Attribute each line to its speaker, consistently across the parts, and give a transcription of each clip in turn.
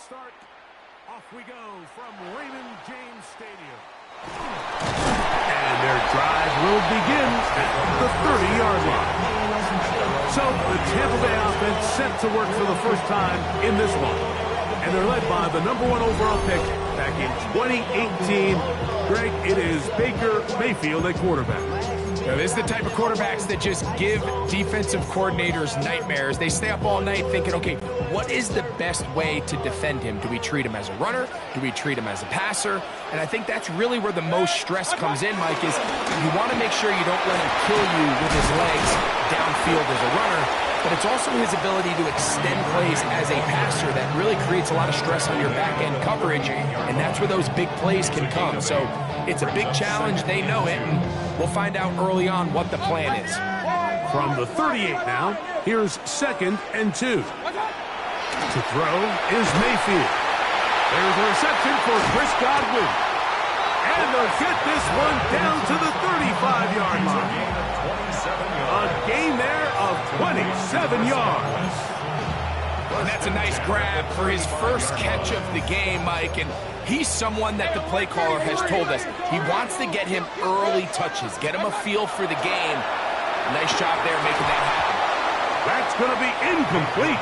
Speaker 1: start. Off we go from Raymond James Stadium. And their drive will begin at the 30-yard line. So the Tampa Bay offense set to work for the first time in this one. And they're led by the #1 overall pick back in 2018. Greg, it is Baker Mayfield at quarterback.
Speaker 2: Now, this is the type of quarterbacks that just give defensive coordinators nightmares. They stay up all night thinking, okay, what is the best way to defend him? Do we treat him as a runner? Do we treat him as a passer? And I think that's really where the most stress comes in, Mike, is you want to make sure you don't let him kill you with his legs downfield as a runner, but it's also his ability to extend plays as a passer that really creates a lot of stress on your back-end coverage, and that's where those big plays can come. So it's a big challenge. They know it, and we'll find out early on what the plan is.
Speaker 1: From the 38 now, here's 2nd and 2. To throw is Mayfield. There's a reception for Chris Godwin. And they'll get this one down to the 35-yard line. A gain there of 27 yards.
Speaker 2: And that's a nice grab for his first catch of the game, Mike. And he's someone that the play caller has told us he wants to get him early touches, get him a feel for the game. Nice job there making that happen.
Speaker 1: That's going to be incomplete.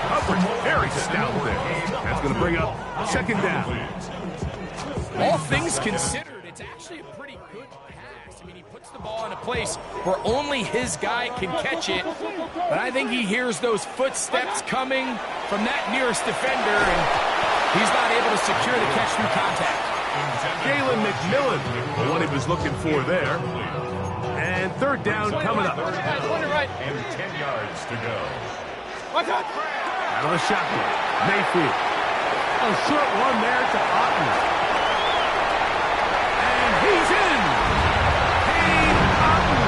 Speaker 1: Coverage very stout there. That's going to bring up 2nd down.
Speaker 2: All things considered, it's actually a pretty good pass. I mean, he puts the ball in a place where only his guy can catch it. But I think he hears those footsteps coming from that nearest defender, and he's not able to secure the catch through contact.
Speaker 1: Jalen McMillan, the one he was looking for there. And 3rd down coming up.
Speaker 3: And 10 yards to go.
Speaker 1: Out of the shotgun, Mayfield. A short one there to Otten. And he's in. Kane Otten.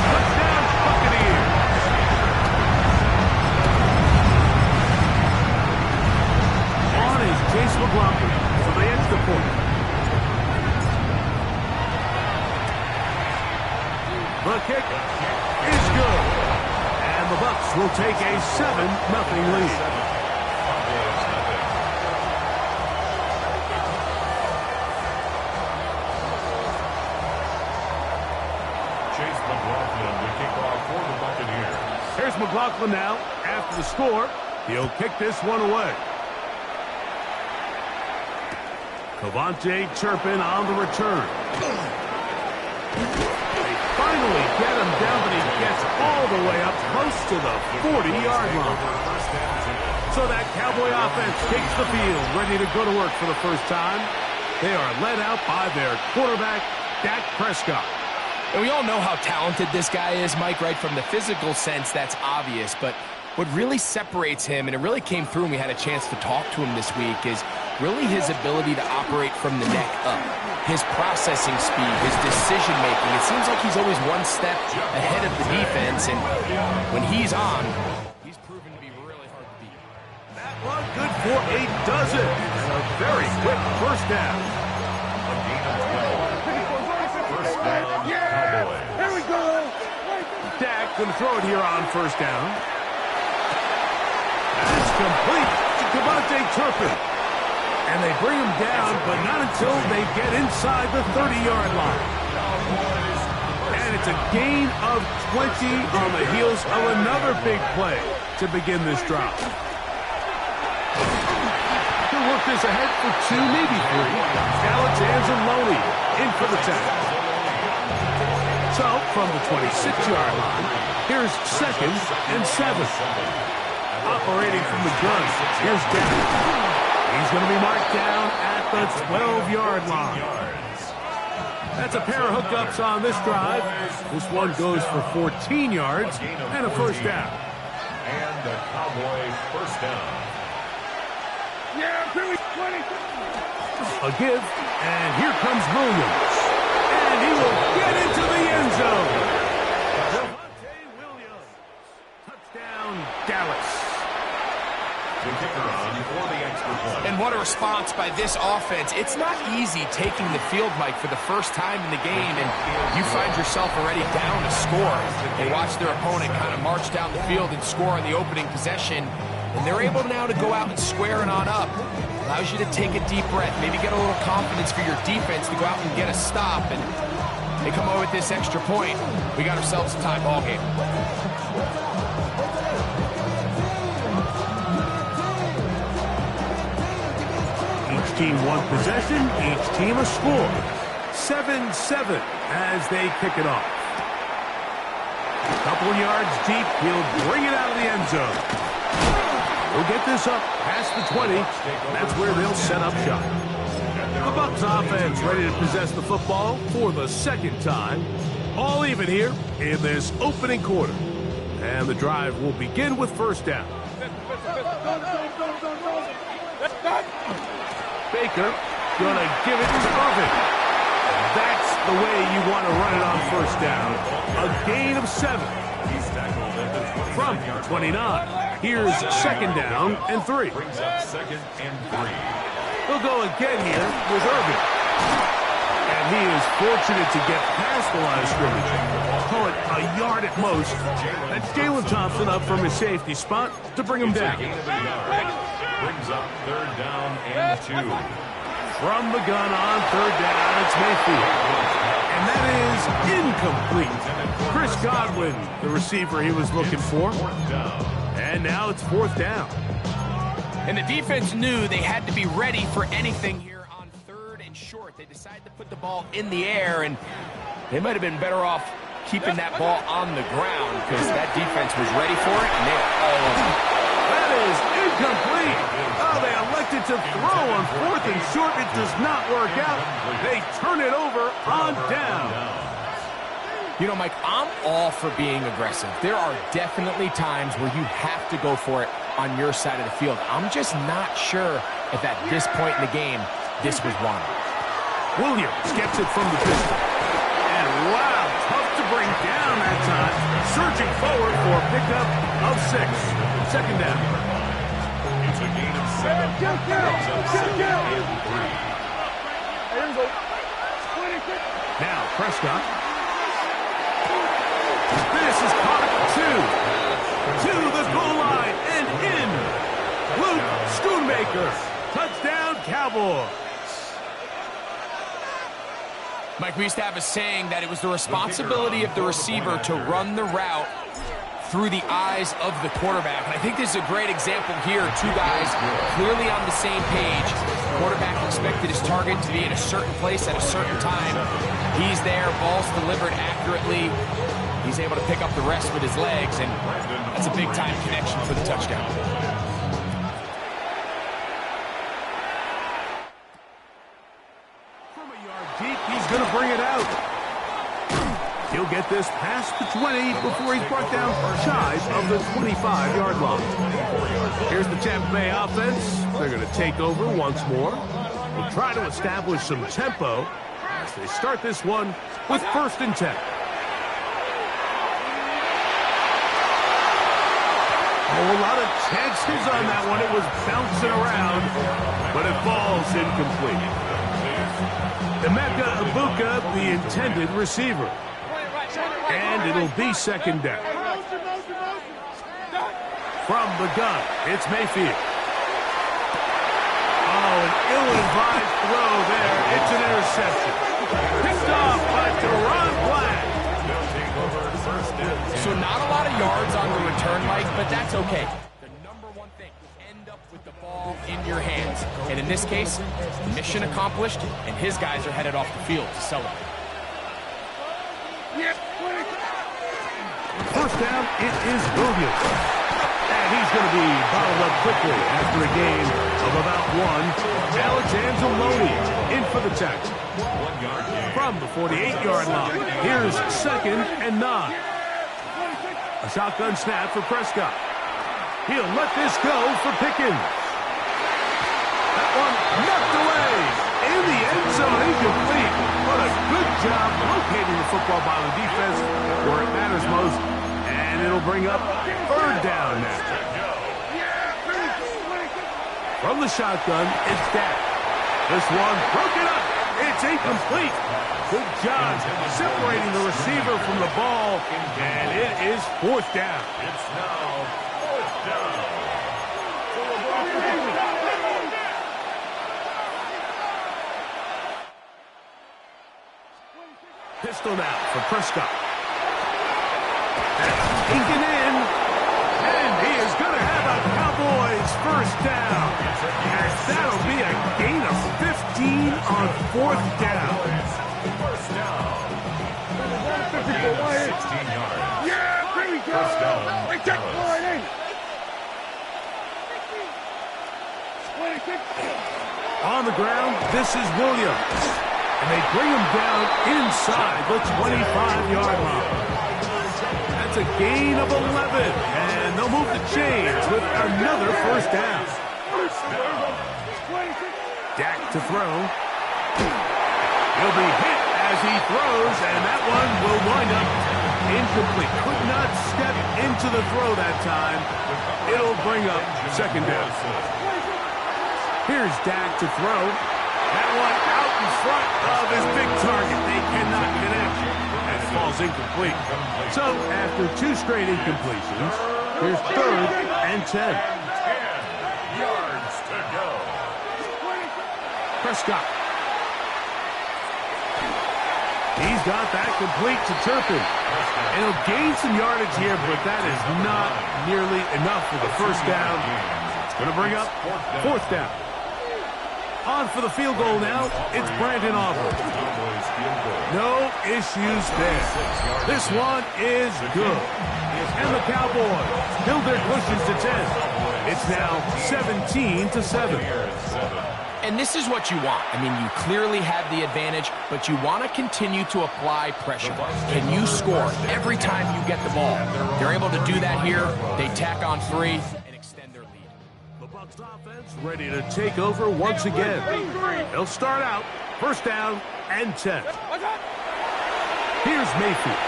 Speaker 1: Touchdown Buccaneers. On is Chase McLaughlin for the extra point. The kick is good. And the Bucs will take a 7-0 lead.
Speaker 3: Chase McLaughlin to kick off for the Buccaneers.
Speaker 1: Here's McLaughlin now. After the score, he'll kick this one away. Cavante Turpin on the return. Finally get him down, but he gets all the way up close to the 40-yard line. So that Cowboy offense takes the field, ready to go to work for the first time. They are led out by their quarterback, Dak Prescott.
Speaker 2: And we all know how talented this guy is, Mike, right? From the physical sense, that's obvious. But what really separates him, and it really came through when we had a chance to talk to him this week, is really his ability to operate from the neck up. His processing speed, his decision-making. It seems like he's always one step ahead of the defense, and when he's on, he's proven to be really hard to beat.
Speaker 1: That one good for a dozen, and a very quick first down.
Speaker 3: A gain of 12. First down, Cowboys.
Speaker 1: Here we go. Dak going to throw it here on first down. That's complete to Cavante Turpin. And they bring him down, but not until they get inside the 30-yard line. And it's a gain of 20 on the heels of another big play to begin this drive. He'll work this ahead for 2, maybe 3. Alex Anzalone in for the tackle. So, from the 26-yard line, here's 2nd and 7. Operating from the gun, here's Dak. He's going to be marked down at the 12-yard line. That's a pair of hookups on this drive. This one goes for 14 yards and a first down.
Speaker 3: And the Cowboys first down.
Speaker 1: A give, and here comes Williams. And he will get into the end zone. Javonte Williams. Touchdown, Dallas.
Speaker 3: The kicker on for the extra point.
Speaker 2: And what a response by this offense. It's not easy taking the field, Mike, for the first time in the game, and you find yourself already down a score. They watch their opponent kind of march down the field and score on the opening possession. and they're able now to go out and square it on up. Allows you to take a deep breath, maybe get a little confidence for your defense to go out and get a stop, and they come over with this extra point. We got ourselves a tie ball game.
Speaker 1: Each team one possession, each team a score. 7-7 as they kick it off. A couple of yards deep, he'll bring it out of the end zone. We'll get this up past the 20. That's where they'll set up shop. The Bucs offense ready to possess the football for the second time. All even here in this opening quarter. And the drive will begin with first down. Baker gonna give it to Irvin. That's the way you want to run it on first down. A gain of 7. From 29. Here's second down and 3.
Speaker 3: Brings up second and 3.
Speaker 1: He'll go again here with Irvin. And he is fortunate to get past the line of scrimmage. Call it a yard at most. That's Jalen Thompson up from his safety spot to bring him down.
Speaker 3: Brings up third down and 2.
Speaker 1: From the gun on third down, it's Mayfield. And that is incomplete. Chris Godwin, the receiver he was looking for. And now it's fourth down.
Speaker 2: And the defense knew they had to be ready for anything here on third and short. They decided to put the ball in the air, and they might have been better off keeping that ball on the ground because that defense was ready for it, and they were all over it.
Speaker 1: That is incomplete. Oh, they elected to throw on fourth and short. It does not work out. They turn it over on down.
Speaker 2: You know, Mike, I'm all for being aggressive. There are definitely times where you have to go for it on your side of the field. I'm just not sure if at this point in the game, this was one.
Speaker 1: Williams gets it from the pistol. And wow, tough to bring down that time. Surging forward for a pickup of 6. Second down.
Speaker 3: It's a gain of 7. Brings up second and 3.
Speaker 1: Now Prescott. This is caught 2. To the goal line and in. Luke Schoonmaker. Touchdown, Cowboys.
Speaker 2: Mike, we used to have a saying that it was the responsibility of the receiver to run the route through the eyes of the quarterback. And I think this is a great example here. 2 guys clearly on the same page. Quarterback expected his target to be in a certain place at a certain time. He's there, ball's delivered accurately. He's able to pick up the rest with his legs, and that's a big-time connection for the touchdown.
Speaker 1: From a yard deep, he's going to bring it out. He'll get this past the 20 before he's brought down shy of the 25-yard line. Here's the Tampa Bay offense. They're going to take over once more. They'll try to establish some tempo as they start this one with first and 10. Oh, a lot of chances on that one. It was bouncing around, but it falls incomplete. Emeka Ibuka, the intended receiver. And it'll be second down. From the gun, it's Mayfield. Oh, an ill-advised throw there. It's an interception. Picked off by Deron Black.
Speaker 2: So not a lot of yards on the return, Mike, but that's okay. The number one thing, end up with the ball in your hands. And in this case, mission accomplished, and his guys are headed off the field to celebrate.
Speaker 1: First down, it is Williams. And he's going to be bottled up quickly after a gain of about 1. Alex Anzalone in for the tackle. From the 48-yard line, here's second and 9. A shotgun snap for Prescott. He'll let this go for Pickens. That one knocked away. In the end zone, incomplete. What a good job locating the football by the defense where it matters most. And it'll bring up third down now. From the shotgun, it's Dak. This one broken up. It's incomplete. Good job separating the receiver from the ball, and it is fourth down.
Speaker 3: It's now fourth down.
Speaker 1: Pistol now for Prescott. Taken in. And he is going to have a Cowboys first down. And that'll be a gain of 15 on fourth down.
Speaker 3: First down. 16 yards.
Speaker 4: Yeah, there we go.
Speaker 3: First down, Dallas.
Speaker 1: On the ground, this is Williams. And they bring him down inside the 25-yard line. That's a gain of 11. And they'll move the chains with another first down. Dak to throw. He'll be hit as he throws, and that one will wind up incomplete. Could not step into the throw that time. It'll bring up second down. Here's Dak to throw. That one out in front of his big target. They cannot connect. And it falls incomplete. So, after two straight incompletions, here's 3rd and 10.
Speaker 3: 10 yards to go.
Speaker 1: Prescott. He's got that complete to Turpin. And he'll gain some yardage here, but that is not nearly enough for the first down. It's going to bring up fourth down. On for the field goal now, it's Brandon Aubrey. No issues there. This one is good. And the Cowboys build their cushions to 10. It's now 17-7.
Speaker 2: And this is what you want. I mean, you clearly have the advantage, but you want to continue to apply pressure. Can you score every time you get the ball? They're able to do that here. They tack on 3 and extend their lead.
Speaker 1: The Bucs offense ready to take over once again. They'll start out first down and 10. Here's Mayfield.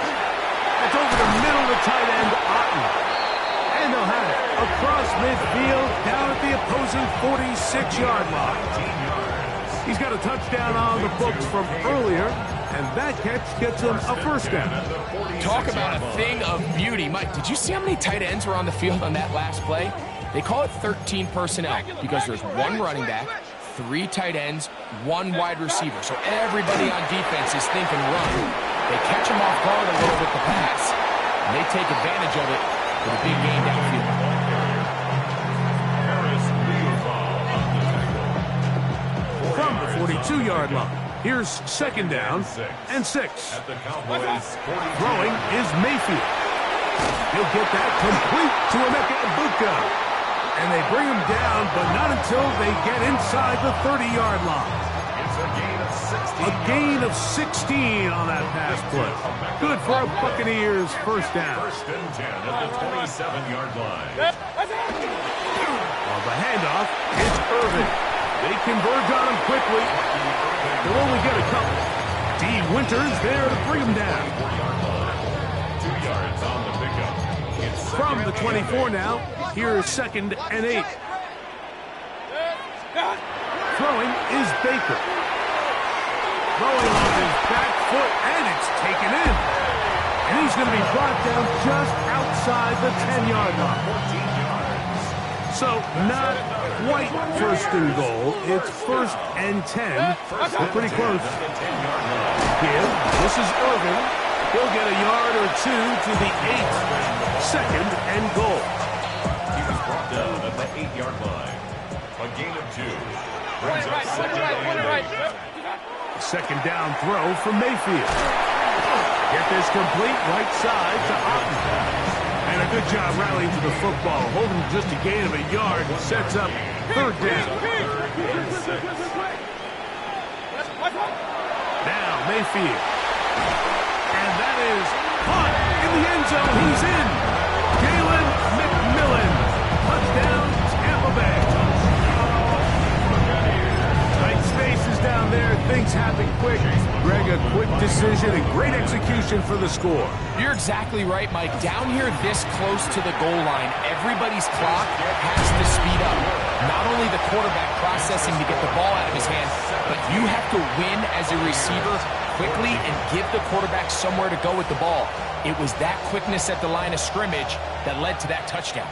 Speaker 1: It's over the middle to tight end Otten. And they'll have it across midfield down at the opposing 46-yard line. He's got a touchdown on the books from earlier, and that catch gets him a first down.
Speaker 2: Talk about a thing of beauty. Mike, did you see how many tight ends were on the field on that last play? They call it 13 personnel because there's 1 running back, 3 tight ends, 1 wide receiver. So everybody on defense is thinking run. They catch him off guard a little with the pass, and they take advantage of it for the big game downfield.
Speaker 1: From the 42-yard line, here's second down and 6. Throwing is Mayfield. He'll get that complete to Emeka Egbuka. And they bring him down, but not until they get inside the 30-yard line. A gain of 16 on that pass play. Good for a Buccaneers first down.
Speaker 3: First and 10 at the 27-yard line.
Speaker 1: On the handoff, it's Irvin. They converge on him quickly. They'll only get a couple. D. Winters there to bring him down.
Speaker 3: 2 yards on the pickup.
Speaker 1: From the 24 now, here is second and 8. Throwing is Baker. Throwing on his back foot, and it's taken in. And he's going to be brought down just outside the 10-yard line.
Speaker 3: 14 yards.
Speaker 1: So not quite first and goal. It's first and 10. They're pretty close. Here, this is Irvin. He'll get a yard or 2 to the 8. Second and goal.
Speaker 3: He was brought down at the 8-yard line. A gain of 2. Brings up second and 8.
Speaker 1: Second down throw from Mayfield. Get this complete right side to Otten. And a good job rallying to the football. Holding just a gain of a yard. Sets up third down. Now Mayfield. And that is caught in the end zone. He's in. Jalen McMillan. Touchdown, Tampa Bay. Tight spaces down there. Things happen quick. Greg, a quick decision and great execution for the score.
Speaker 2: You're exactly right, Mike. Down here this close to the goal line, everybody's clock has to speed up. Not only the quarterback processing to get the ball out of his hand, but you have to win as a receiver quickly and give the quarterback somewhere to go with the ball. It was that quickness at the line of scrimmage that led to that touchdown.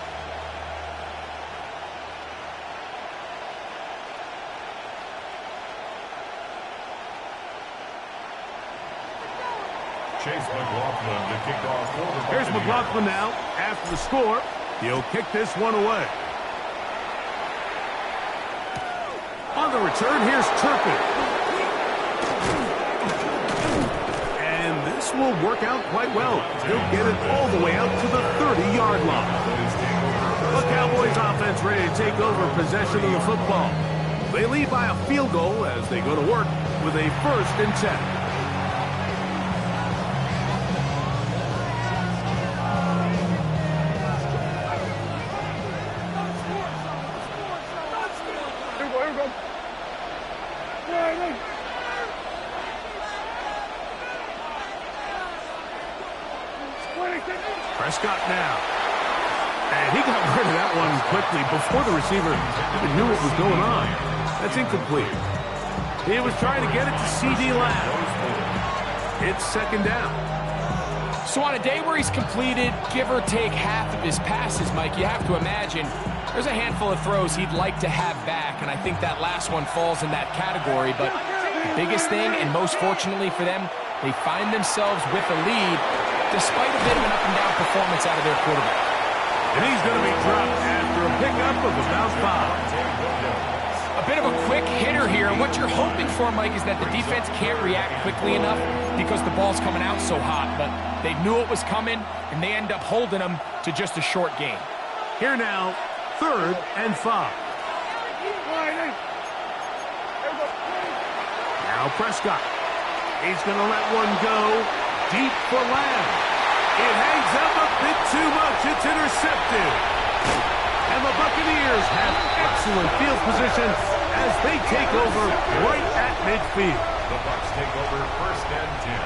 Speaker 3: Chase McLaughlin to kick off for the
Speaker 1: Here's
Speaker 3: Buccaneers.
Speaker 1: McLaughlin now after the score. He'll kick this one away. On the return, here's Turpin. And this will work out quite well. He'll get it all the way out to the 30-yard line. The Cowboys offense ready to take over possession of the football. They lead by a field goal as they go to work with a 1st and 10. Prescott now. And he got rid of that one quickly before the receiver even knew what was going on. That's incomplete. He was trying to get it to C.D. Lamb. It's 2nd down.
Speaker 2: So on a day where he's completed, give or take half of his passes, Mike, you have to imagine there's a handful of throws he'd like to have back, and I think that last one falls in that category. But the biggest thing, and most fortunately for them, they find themselves with a lead despite a bit of an up-and-down performance out of their quarterback.
Speaker 1: And he's going to be dropped after a pickup of about 5.
Speaker 2: A bit of a quick hitter here, and what you're hoping for, Mike, is that the defense can't react quickly enough because the ball's coming out so hot, but they knew it was coming, and they end up holding them to just a short gain.
Speaker 1: Here now, 3rd and 5. Now Prescott. He's going to let one go deep for Lamb. It hangs up a bit too much. It's intercepted. And the Buccaneers have excellent field position as they take over right at midfield.
Speaker 3: The Bucs take over 1st and 10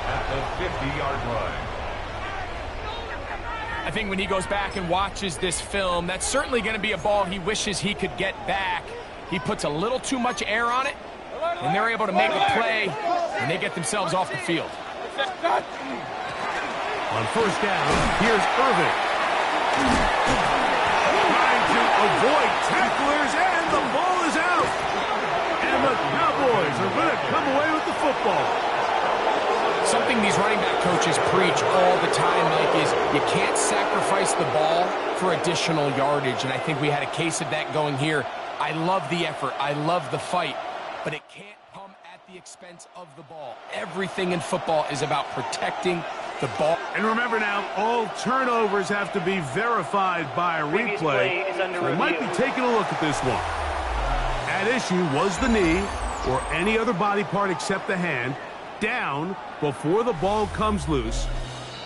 Speaker 3: at the 50-yard line.
Speaker 2: I think when he goes back and watches this film, that's certainly going to be a ball he wishes he could get back. He puts a little too much air on it, and they're able to make a play, and they get themselves off the field.
Speaker 1: On 1st down, here's Irvin. Trying to avoid tacklers, and the ball is out. And the Cowboys are going to come away with the football.
Speaker 2: Something these running back coaches preach all the time, Mike, is you can't sacrifice the ball for additional yardage, and I think we had a case of that going here. I love the effort. I love the fight, but it can't come at the expense of the ball. Everything in football is about protecting the ball.
Speaker 1: And remember now, all turnovers have to be verified by a replay. So we might be taking a look at this one. At issue was the knee, or any other body part except the hand, down before the ball comes loose.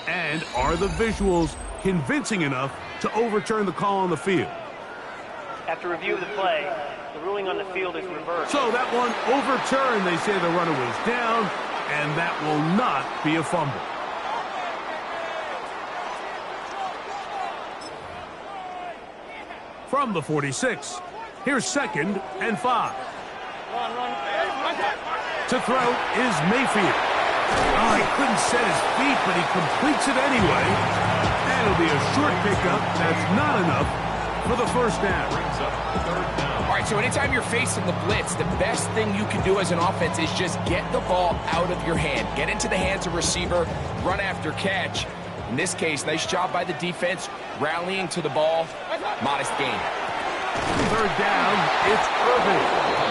Speaker 1: And are the visuals convincing enough to overturn the call on the field?
Speaker 4: After review of the play, the ruling on the field is reversed.
Speaker 1: So that one overturned. They say the runner was down, and that will not be a fumble. From the 46, here's 2nd and 5. To throw is Mayfield. Oh, he couldn't set his feet, but he completes it anyway. And it'll be a short pickup. That's not enough for the 1st down.
Speaker 2: All right, so anytime you're facing the blitz, the best thing you can do as an offense is just get the ball out of your hand. Get into the hands of receiver, run after catch. In this case, nice job by the defense, rallying to the ball. Modest gain.
Speaker 1: 3rd down, it's Irvin.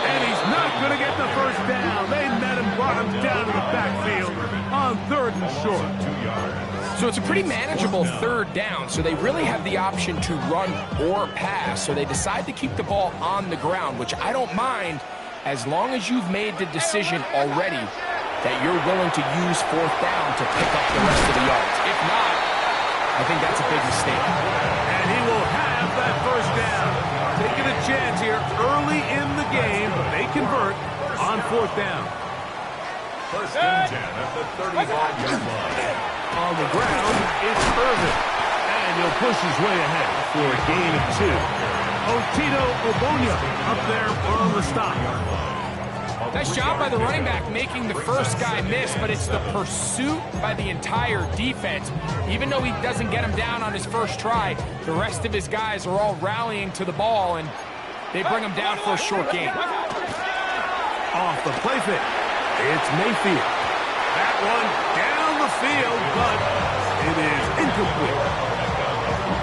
Speaker 1: And he's not going to get the 1st down. They met him, brought him down to the backfield on 3rd and short.
Speaker 3: 2 yards.
Speaker 2: So it's a pretty manageable 3rd down, so they really have the option to run or pass. So they decide to keep the ball on the ground, which I don't mind as long as you've made the decision already that you're willing to use 4th down to pick up the rest of the yards. If not, I think that's a big mistake.
Speaker 1: And he will have that 1st down. Taking a chance here early in the game, but they convert on 4th down.
Speaker 3: 1st and 10 at the 35-yard line.
Speaker 1: On the ground, it's Irvin. And he'll push his way ahead for a gain of 2. Otito Obonya up there on the stop.
Speaker 2: Nice job by the running back making the first guy miss, but it's the pursuit by the entire defense. Even though he doesn't get him down on his first try, the rest of his guys are all rallying to the ball, and they bring him down for a short gain.
Speaker 1: Off the play fake, it's Mayfield. That one down the field, but it is incomplete.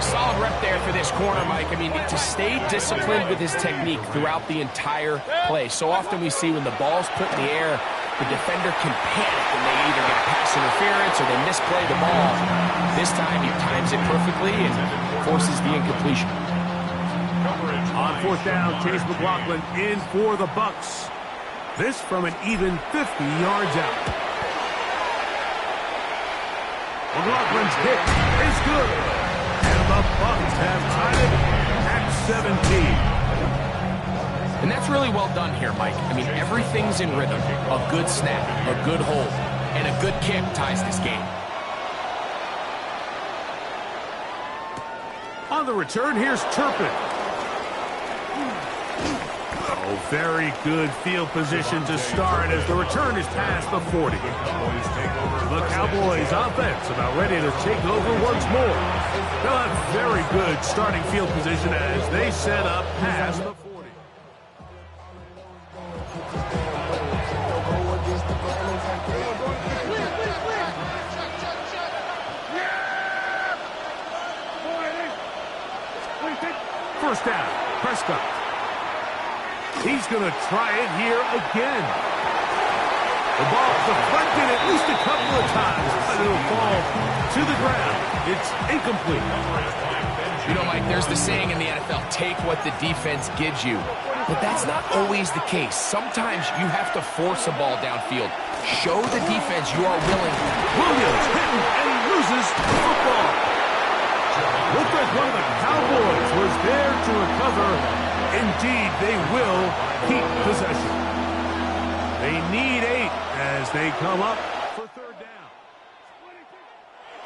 Speaker 2: Solid rep there for this corner, Mike. I mean, to stay disciplined with his technique throughout the entire play. So often we see when the ball's put in the air, the defender can panic and they either get pass interference or they misplay the ball. This time he times it perfectly and forces the incompletion.
Speaker 1: On fourth down, Chase McLaughlin in for the Bucks. This from an even 50 yards out. McLaughlin's hit is good. And the Bucks have tied it at 17.
Speaker 2: And that's really well done here, Mike. I mean, everything's in rhythm. A good snap, a good hold, and a good kick ties this game.
Speaker 1: On the return, here's Turpin. Oh, very good field position to start as the return is past the 40. The Cowboys offense about ready to take over once more. They'll have very good starting field position as they set up past the 40. First down, Prescott. He's going to try it here again. The ball deflected at least a couple of times, but it'll fall to the ground. It's incomplete.
Speaker 2: You know, Mike, there's the saying in the NFL, take what the defense gives you. But that's not always the case. Sometimes you have to force a ball downfield. Show the defense you are willing.
Speaker 1: Williams hitting, and he loses the football. Looked like one of the Cowboys was there to recover. Indeed, they will keep possession. They need 8 as they come up for third down.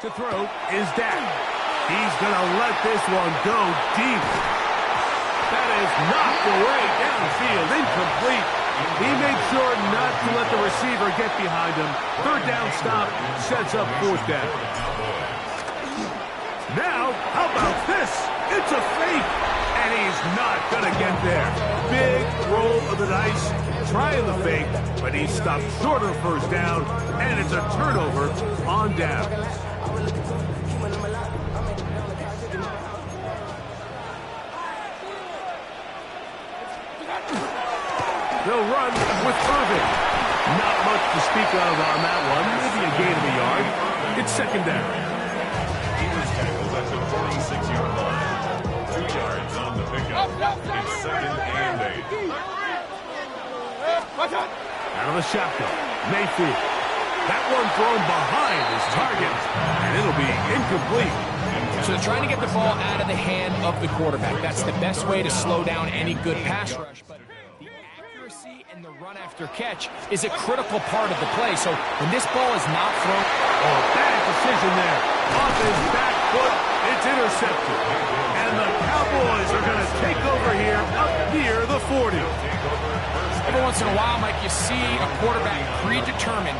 Speaker 1: To throw is Dak. He's going to let this one go deep. That is knocked away downfield, incomplete. He made sure not to let the receiver get behind him. Third down stop sets up fourth down. Now, how about this? It's a fake, and he's not going to get there. Big roll of the dice, trying the fake, but he stopped short of first down, and it's a turnover on downs. They'll run with Irvin. Not much to speak of on that one. Maybe a gain of a yard. It's second down.
Speaker 3: He was tackled at the 46-yard line. 2 yards on the pickup. It's second and 8.
Speaker 1: Out of the shotgun, Mayfield. That one thrown behind his target, and it'll be incomplete.
Speaker 2: So they're trying to get the ball out of the hand of the quarterback. That's the best way to slow down any good pass rush. But the accuracy and the run after catch is a critical part of the play. So when this ball is not thrown...
Speaker 1: Oh, bad decision there. Off his back foot, it's intercepted. And the Cowboys are going to take over here up near the 40.
Speaker 2: Every once in a while, Mike, you see a quarterback predetermined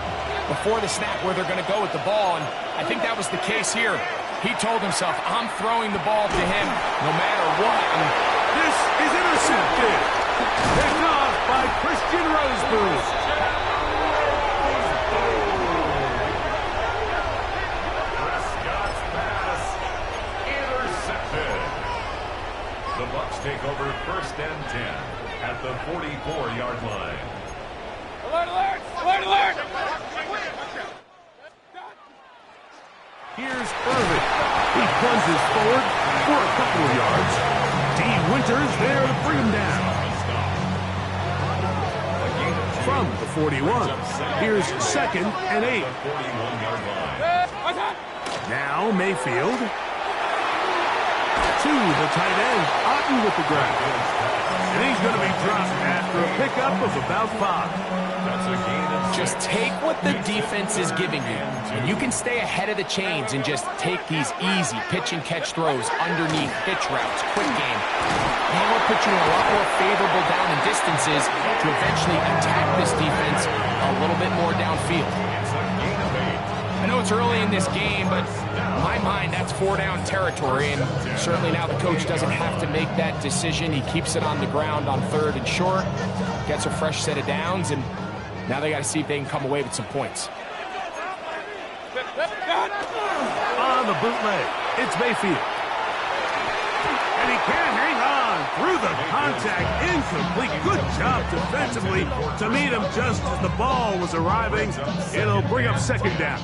Speaker 2: before the snap where they're going to go with the ball, and I think that was the case here. He told himself, I'm throwing the ball to him no matter what. And
Speaker 1: this is intercepted. Picked off by Christian Rosebooth.
Speaker 3: Prescott's pass intercepted. The Bucks take over first and 10 at the 44-yard line.
Speaker 5: Alert, alert! Alert, alert!
Speaker 1: Here's Irvin. He plunges forward for a couple of yards. D. Winters there to bring him down. From the 41, here's second and 8. Now Mayfield. To the tight end, Otten with the grab. And he's going to be dropped after a pickup of about 5.
Speaker 3: That's a gain of 6.
Speaker 2: just take what the defense is giving you, and you can stay ahead of the chains and just take these easy pitch and catch throws underneath, hitch routes, quick game. That will put you in a lot more favorable down and distances to eventually attack this defense a little bit more downfield. I know it's early in this game, but in my mind, that's 4-down territory, and certainly now the coach doesn't have to make that decision. He keeps it on the ground on 3rd and short, gets a fresh set of downs, and now they got to see if they can come away with some points.
Speaker 1: On the bootleg, it's Mayfield. And he can't hang on through the contact. Incomplete. Good job defensively to meet him just as the ball was arriving. It'll bring up second down.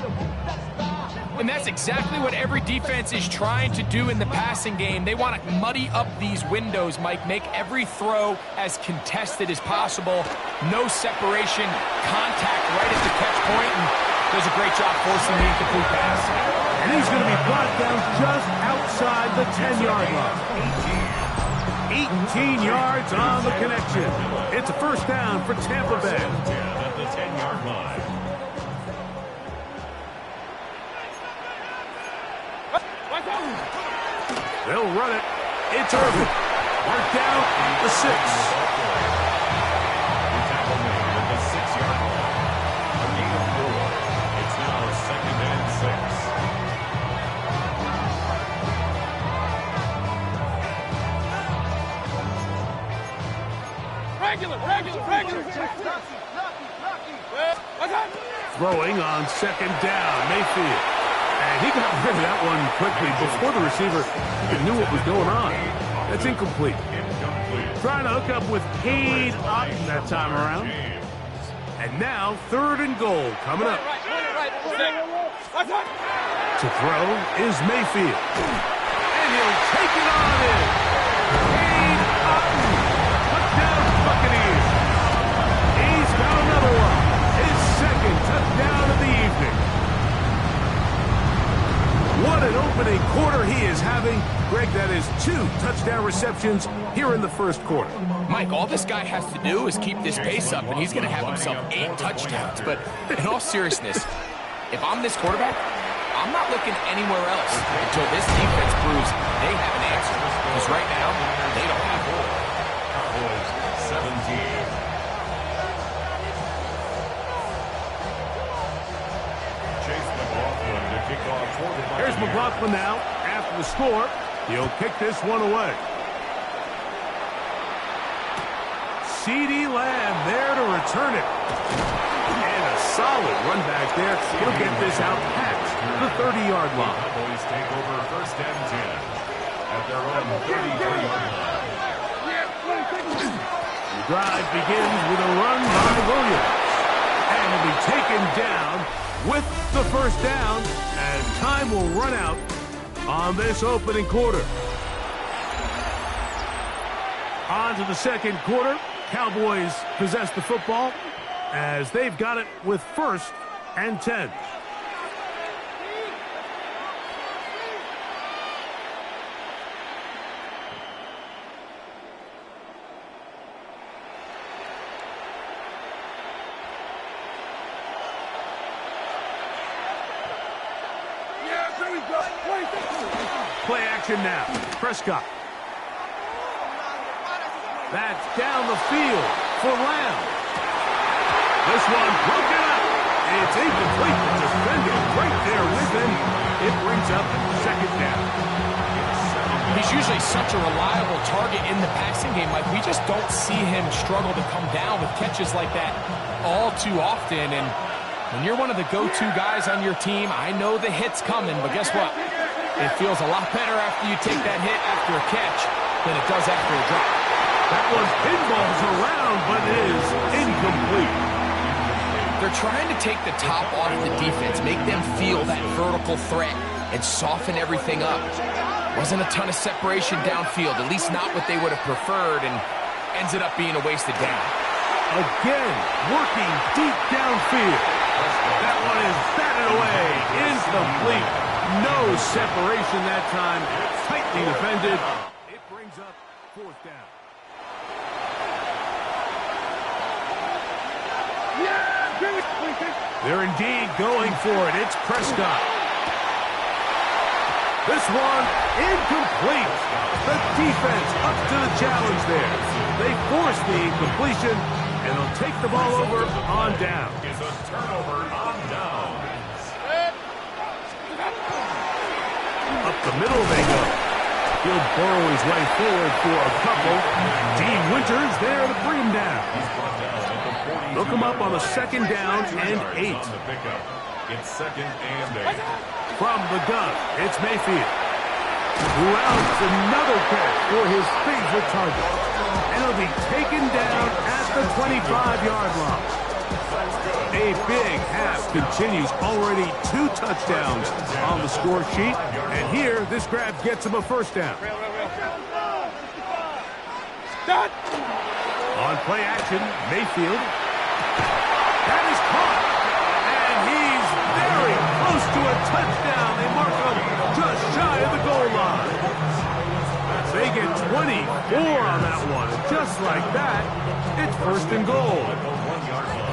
Speaker 2: And that's exactly what every defense is trying to do in the passing game. They want to muddy up these windows, Mike, make every throw as contested as possible. No separation, contact right at the catch point, and does a great job forcing the incomplete pass.
Speaker 1: And he's going to be brought down just outside the 10-yard line. 18 yards on the connection. It's a first down for Tampa Bay.
Speaker 3: At the 10-yard line.
Speaker 1: They'll run it. It's Irvin. Marked down the 6.
Speaker 3: At the 6-yard line. A gain of 4. It's now second and 6.
Speaker 5: Regular.
Speaker 1: Throwing on second down, Mayfield. And he got rid of that one quickly before the receiver even knew what was going on. That's incomplete. Trying to hook up with Cade Otton that time around. And now 3rd and goal coming up. To throw is Mayfield. And he'll take it on in. Cade Otton. Touchdown Buccaneers. He's got another one. His second touchdown of the evening. What an opening quarter he is having. Greg, that is 2 touchdown receptions here in the first quarter.
Speaker 2: Mike, all this guy has to do is keep this pace up, and he's going to have himself 8 touchdowns. But in all seriousness, if I'm this quarterback, I'm not looking anywhere else until this defense proves they have an answer. Because right now, they don't have one.
Speaker 3: Cowboys 17.
Speaker 1: Here's McLaughlin now. After the score, he'll kick this one away. CeeDee Lamb there to return it. And a solid run back there. He'll get this out past the 30-yard line.
Speaker 3: Cowboys take over first and 10 at their own 33-yard line.
Speaker 1: The drive begins with a run by Williams. And he'll be taken down with the first down, and time will run out on this opening quarter. On to the second quarter. Cowboys possess the football as they've got it with 1st and 10. Play action now. Prescott. That's down the field for Lamb. This one broken up. It's incomplete. The defender right there with him. It brings up second down.
Speaker 2: He's usually such a reliable target in the passing game. Like, we just don't see him struggle to come down with catches like that all too often. And when you're one of the go-to guys on your team, I know the hit's coming, but guess what? It feels a lot better after you take that hit after a catch than it does after a drop.
Speaker 1: That one pinballs around, but it is incomplete.
Speaker 2: They're trying to take the top off the defense, make them feel that vertical threat, and soften everything up. Wasn't a ton of separation downfield, at least not what they would have preferred, and ends it up being a wasted down.
Speaker 1: Again, working deep downfield. That one is batted away, incomplete. No separation that time, tightly defended. It brings up 4th down. They're indeed going for it. It's Prescott. This one incomplete. The defense up to the challenge there. They force the incompletion, and they'll take the ball over on down.
Speaker 3: Is a turnover on down.
Speaker 1: Up the middle they go. He'll burrow his way forward for a couple. Dean Winters there to bring him down. Look him up on a second down and 8.
Speaker 3: It's 2nd and 8.
Speaker 1: From the gun, it's Mayfield. Who else? Another catch for his favorite target. And he'll be taken down at the 25-yard line. A big half continues. Already 2 touchdowns on the score sheet. And here, this grab gets him a first down. On play action, Mayfield. That is caught. And he's very close to a touchdown. They mark him just shy of the goal line. They get 24 on that one. And just like that, it's 1st and goal.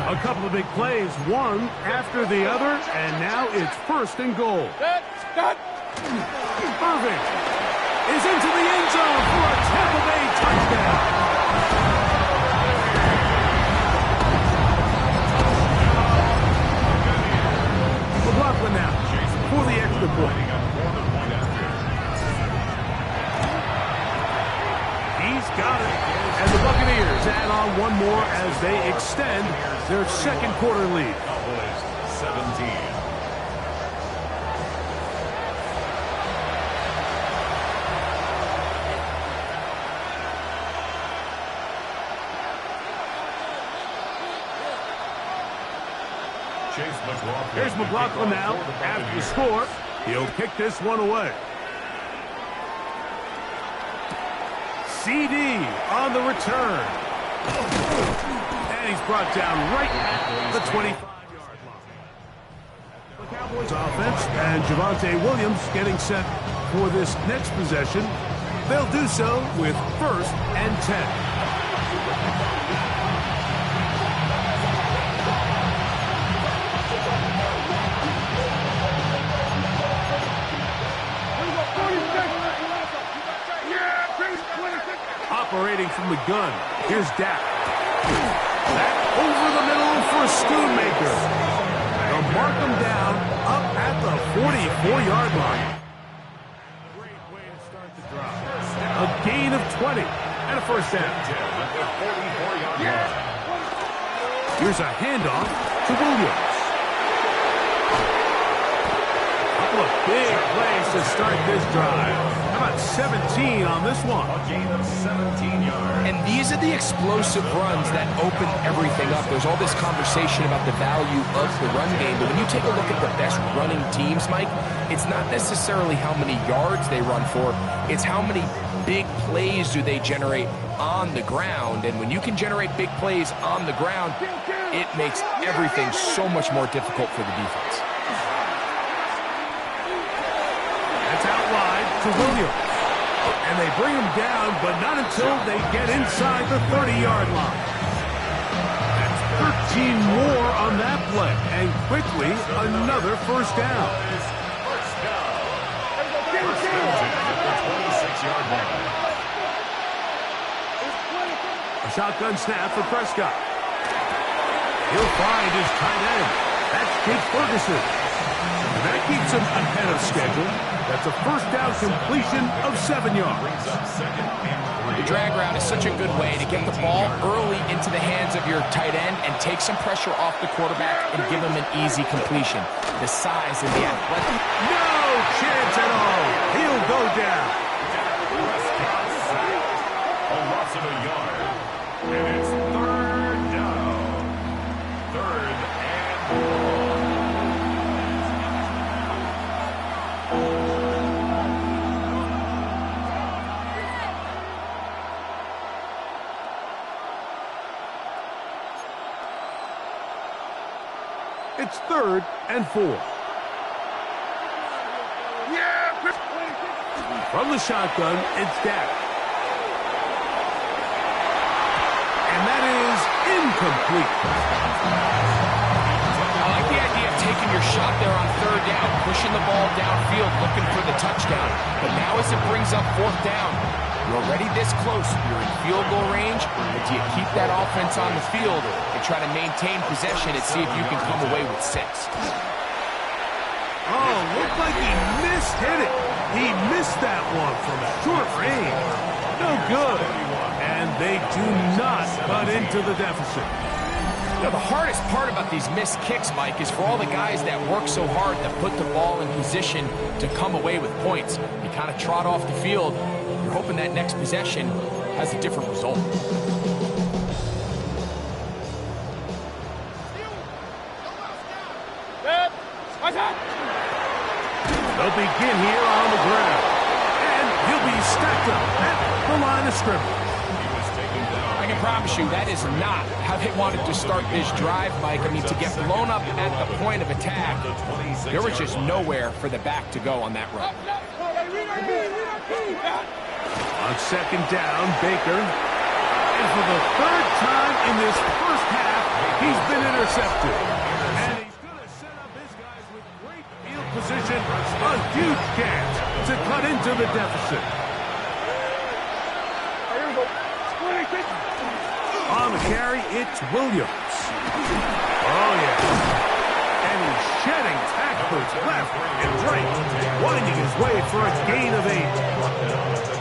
Speaker 1: A couple of big plays, one after the other, and now it's 1st and goal. Irving is into the end zone for a Tampa Bay touchdown. McLaughlin now for the extra point. He's got it. And the Buccaneers add on one more as they extend their 2nd quarter lead.
Speaker 3: 17.
Speaker 1: Here's McLaughlin now. After the score, he'll kick this one away. CD on the return. And he's brought down right at the 25-yard line. The Cowboys offense and Javonte Williams getting set for this next possession. They'll do so with 1st and 10. Operating from the gun. Here's Dak. Back over the middle for Schoonmaker. They'll mark him down up at the 44-yard line. Great way to start the drive. A gain of 20 and a first down. Here's a handoff to Williams. Couple of big plays to start this drive. How about 17 on this one?
Speaker 3: A gain of 17 yards.
Speaker 2: And these are the explosive runs that open everything up. There's all this conversation about the value of the run game, but when you take a look at the best running teams, Mike, it's not necessarily how many yards they run for, it's how many big plays do they generate on the ground. And when you can generate big plays on the ground, it makes everything so much more difficult for the defense.
Speaker 1: That's out wide to Williams. And they bring him down, but not until they get inside the 30-yard line. That's 13 more on that play. And quickly, another first down.
Speaker 3: First down. First down at the 26-yard line.
Speaker 1: A shotgun snap for Prescott. He'll find his tight end. That's Jake Ferguson. That keeps him ahead of schedule. That's a first down completion of 7 yards.
Speaker 2: The drag route is such a good way to get the ball early into the hands of your tight end and take some pressure off the quarterback and give him an easy completion. The size and the athletic.
Speaker 1: No chance at all. He'll go down.
Speaker 3: A loss of a yard. And it's 3rd down. 3rd and 4.
Speaker 1: It's 3rd and 4. From the shotgun, it's Dak. And that is incomplete.
Speaker 2: I like the idea of taking your shot there on 3rd down, pushing the ball downfield, looking for the touchdown. But now as it brings up 4th down, you're already this close. You're in field goal range, but do you keep that offense on the field and try to maintain possession and see if you can come away with 6?
Speaker 1: Oh, looked like he hit it. He missed that one from short range. No good. And they do not cut into the deficit.
Speaker 2: You know, the hardest part about these missed kicks, Mike, is for all the guys that work so hard to put the ball in position to come away with points. You kind of trot off the field. You're hoping that next possession has a different result.
Speaker 1: They'll begin here on the ground. And he'll be stacked up at the line of scrimmage.
Speaker 2: I can promise you that is not how they wanted to start this drive, Mike. I mean, to get blown up at the point of attack, there was just nowhere for the back to go on that run.
Speaker 1: On second down, Baker. And for the third time in this first half, he's been intercepted. And he's going to set up his guys with great field position. A huge chance to cut into the deficit. On the carry, it's Williams. Oh, yeah. And he's shedding tackles left and right, winding his way for a gain of 8.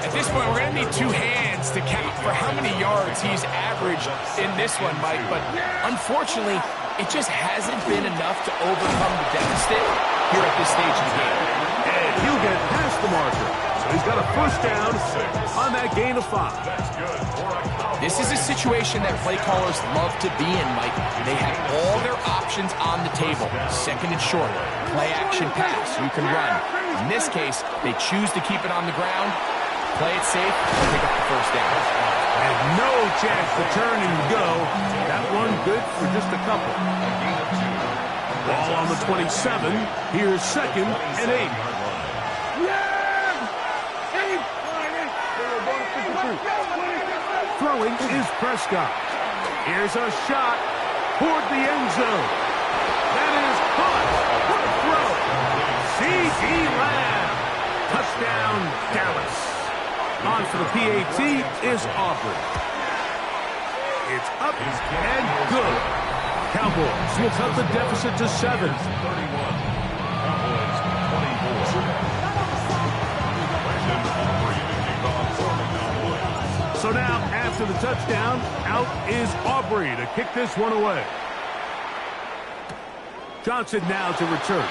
Speaker 2: At this point, we're going to need 2 hands to count for how many yards he's averaged in this one, Mike. But unfortunately, it just hasn't been enough to overcome the deficit here at this stage of the game.
Speaker 1: And he'll get past the marker. So he's got a first down on that gain of 5.
Speaker 2: This is a situation that play callers love to be in, Mike. They have all their options on the table. Second and short, play action pass, you can run. In this case, they choose to keep it on the ground, play it safe, and pick up the first down.
Speaker 1: And no chance to turn and go. That one good for just a couple. Ball on the 27. Here's second and 8. Throwing is Prescott. Here's a shot toward the end zone. That is caught. What a throw. C.D. Lamb. Touchdown, Dallas. On for the PAT is Aubrey. It's up and good. Cowboys will cut the deficit to 7. So now, after the touchdown, out is Aubrey to kick this one away. Johnson now to return.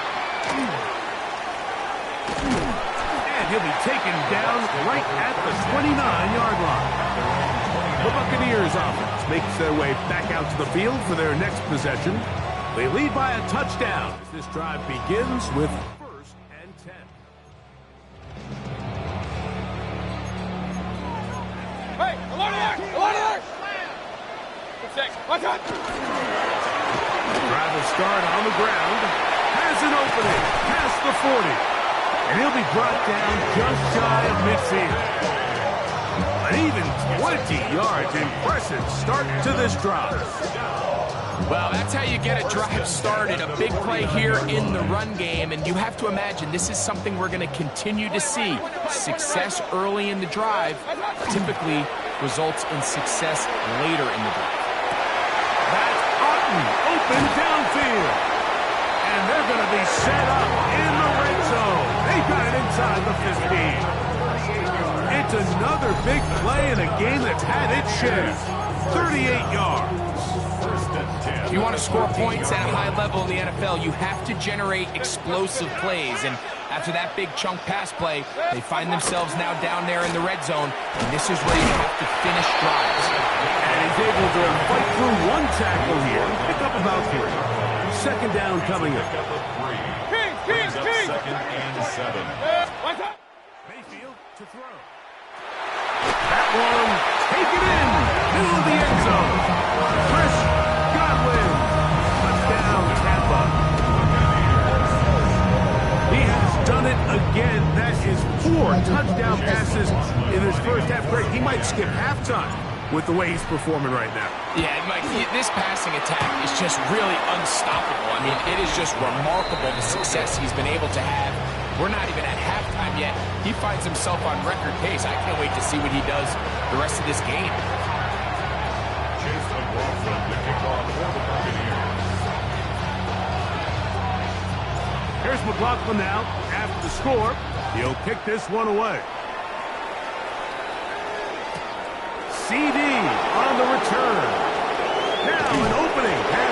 Speaker 1: And he'll be taken down right at the 29-yard line. The Buccaneers offense makes their way back out to the field for their next possession. They lead by a touchdown as this drive begins with 1st and 10.
Speaker 5: Hey, alert alert! Alert alert! 6, watch out!
Speaker 1: Drive will start on the ground. Has an opening past the 40. And he'll be brought down just shy of midfield. An even 20 yards. Impressive start to this drive.
Speaker 2: Well, that's how you get a drive started. A big play here in the run game. And you have to imagine this is something we're going to continue to see. Success early in the drive typically results in success later in the drive.
Speaker 1: That's Otten, open downfield. And they're going to be set up in the red zone. They got it inside the 15. It's another big play in a game that's had its share. 38 yards.
Speaker 2: If you want to score points at a high level in the NFL, you have to generate explosive plays. And after that big chunk pass play, they find themselves now down there in the red zone. And this is where you have to finish drives.
Speaker 1: And he's able to fight through one tackle here. Pick up about 3. Second down coming up.
Speaker 5: King!
Speaker 3: Second and 7.
Speaker 5: Watch out!
Speaker 1: Mayfield to throw. That one, take it in, middle of the end zone. Chris Godwin, touchdown Tampa. He has done it again. That is 4 touchdown passes in his first half. Great, he might skip halftime with the way he's performing right now.
Speaker 2: Yeah, Mike, this passing attack is just really unstoppable. I mean, it is just remarkable the success he's been able to have. We're not even at halftime yet. He finds himself on record pace. I can't wait to see what he does the rest of this game.
Speaker 3: Chase McLaughlin to kick off for the Buccaneers.
Speaker 1: Here's McLaughlin now. After the score, he'll kick this one away. CD on the return. Now an opening pass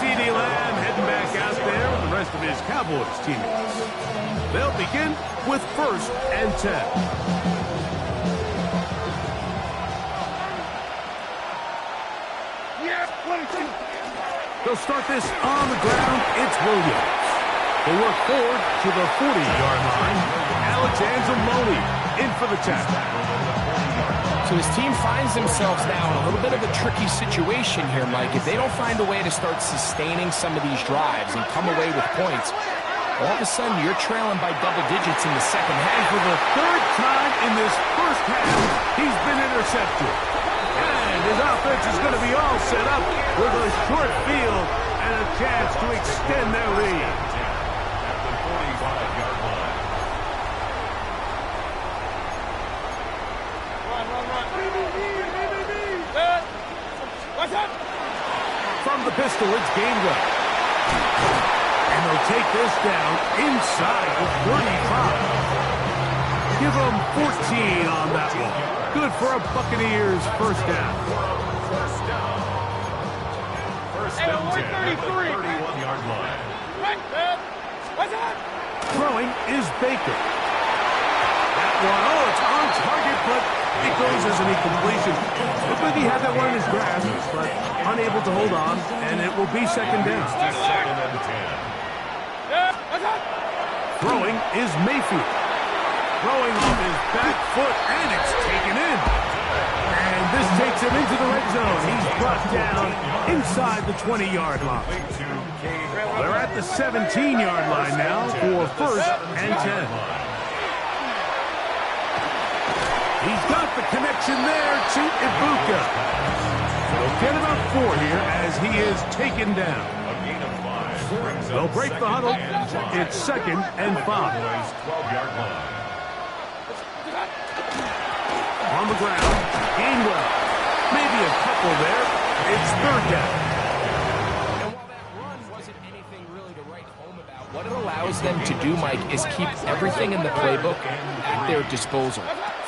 Speaker 1: CeeDee Lamb heading back out there with the rest of his Cowboys teammates. They'll begin with 1st and 10. They'll start this on the ground. It's Williams. They work forward to the 40-yard line. Alexander in for the tackle.
Speaker 2: So his team finds themselves now in a little bit of a tricky situation here, Mike. If they don't find a way to start sustaining some of these drives and come away with points, all of a sudden you're trailing by double digits in the second half.
Speaker 1: For the 3rd time in this first half, he's been intercepted. And his offense is going to be all set up with a short field and a chance to extend their lead.
Speaker 3: At the 45-yard line.
Speaker 5: Run. What's up?
Speaker 1: From the pistol, it's Gainwell. And they'll take this down inside the 35. Give them 14 on that one. Good for a Buccaneers first down.
Speaker 3: First and 10 at the 31-yard line.
Speaker 5: What's up?
Speaker 1: Throwing is Baker. That one, it's on target, but it goes as an incompletion. Looked like he had that one in his grasp, but unable to hold on, and it will be second down.
Speaker 3: Second and 10.
Speaker 5: What's up?
Speaker 1: Throwing is Mayfield. Throwing off his back foot, and it's taken in. And this takes him into the red zone. He's brought down inside the 20-yard line. They're at the 17-yard line now for 1st and 10. He's got the connection there to Ibuka. They'll get about 4 here as he is taken down. They'll break the huddle. It's 2nd and 5.
Speaker 3: 12-yard line.
Speaker 1: On the ground, Gainwell. Maybe a couple there. It's 3rd down.
Speaker 2: And while that run wasn't anything really to write home about, what it allows them to do, Mike, is keep everything in the playbook at their disposal.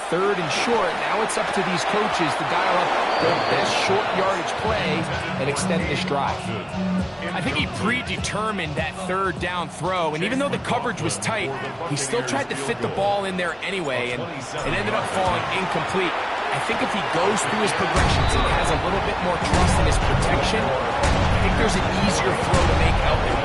Speaker 2: 3rd and short, now it's up to these coaches to dial up their best short yardage play and extend this drive. I think he predetermined that 3rd down throw, and even though the coverage was tight, he still tried to fit the ball in there anyway, and it ended up falling incomplete. I think if he goes through his progressions and has a little bit more trust in his protection, I think there's an easier throw to make out there.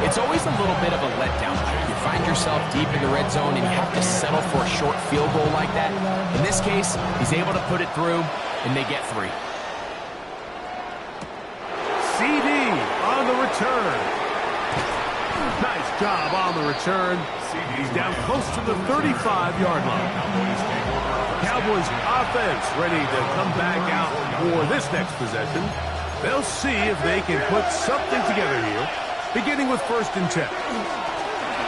Speaker 2: It's always a little bit of a letdown. You find yourself deep in the red zone and you have to settle for a short field goal like that. In this case, he's able to put it through, and they get 3.
Speaker 1: CD on the return. Nice job on the return. He's down close to the 35-yard line. Cowboys offense ready to come back out for this next possession. They'll see if they can put something together here, beginning with 1st and 10.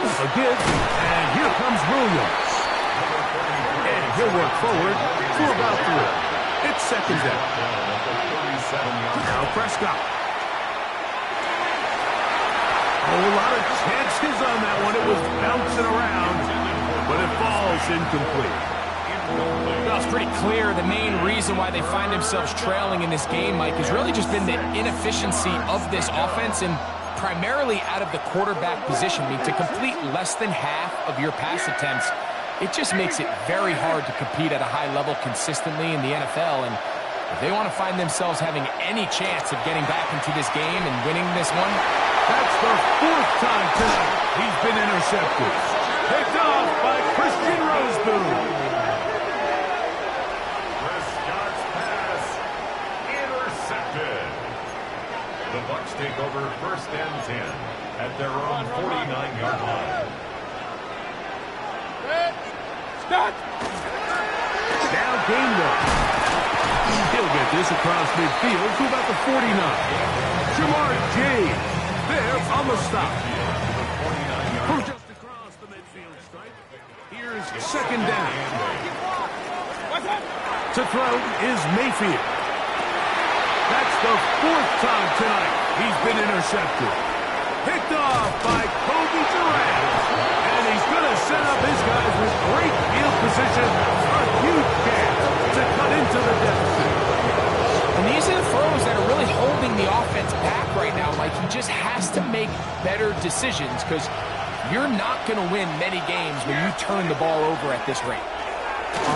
Speaker 1: A give, and here comes Williams. And he'll work forward for about 3. It's 2nd down. Now Prescott. A lot of chances on that one. It was bouncing around, but it falls incomplete.
Speaker 2: Well, it's pretty clear the main reason why they find themselves trailing in this game, Mike, has really just been the inefficiency of this offense and primarily out of the quarterback position. I mean, to complete less than half of your pass attempts, it just makes it very hard to compete at a high level consistently in the NFL. And if they want to find themselves having any chance of getting back into this game and winning this one,
Speaker 1: that's the 4th time tonight he's been intercepted. Picked off by Christian Roseboom.
Speaker 3: Prescott's pass intercepted. The Bucs take over 1st and 10 at their own 49-yard line.
Speaker 5: Stop!
Speaker 1: Now Gainwell. He'll get this across midfield to about the 49. Jamar James there on the stop. From just across the midfield stripe, here's 2nd down. To throw is Mayfield. That's the 4th time tonight he's been intercepted. Picked off by Kobe Durant. And he's going to set up his guys with great field position. A huge chance to cut into the deficit.
Speaker 2: And these are the throws that are really holding the offense back right now, Mike. He just has to make better decisions because you're not going to win many games when you turn the ball over at this rate.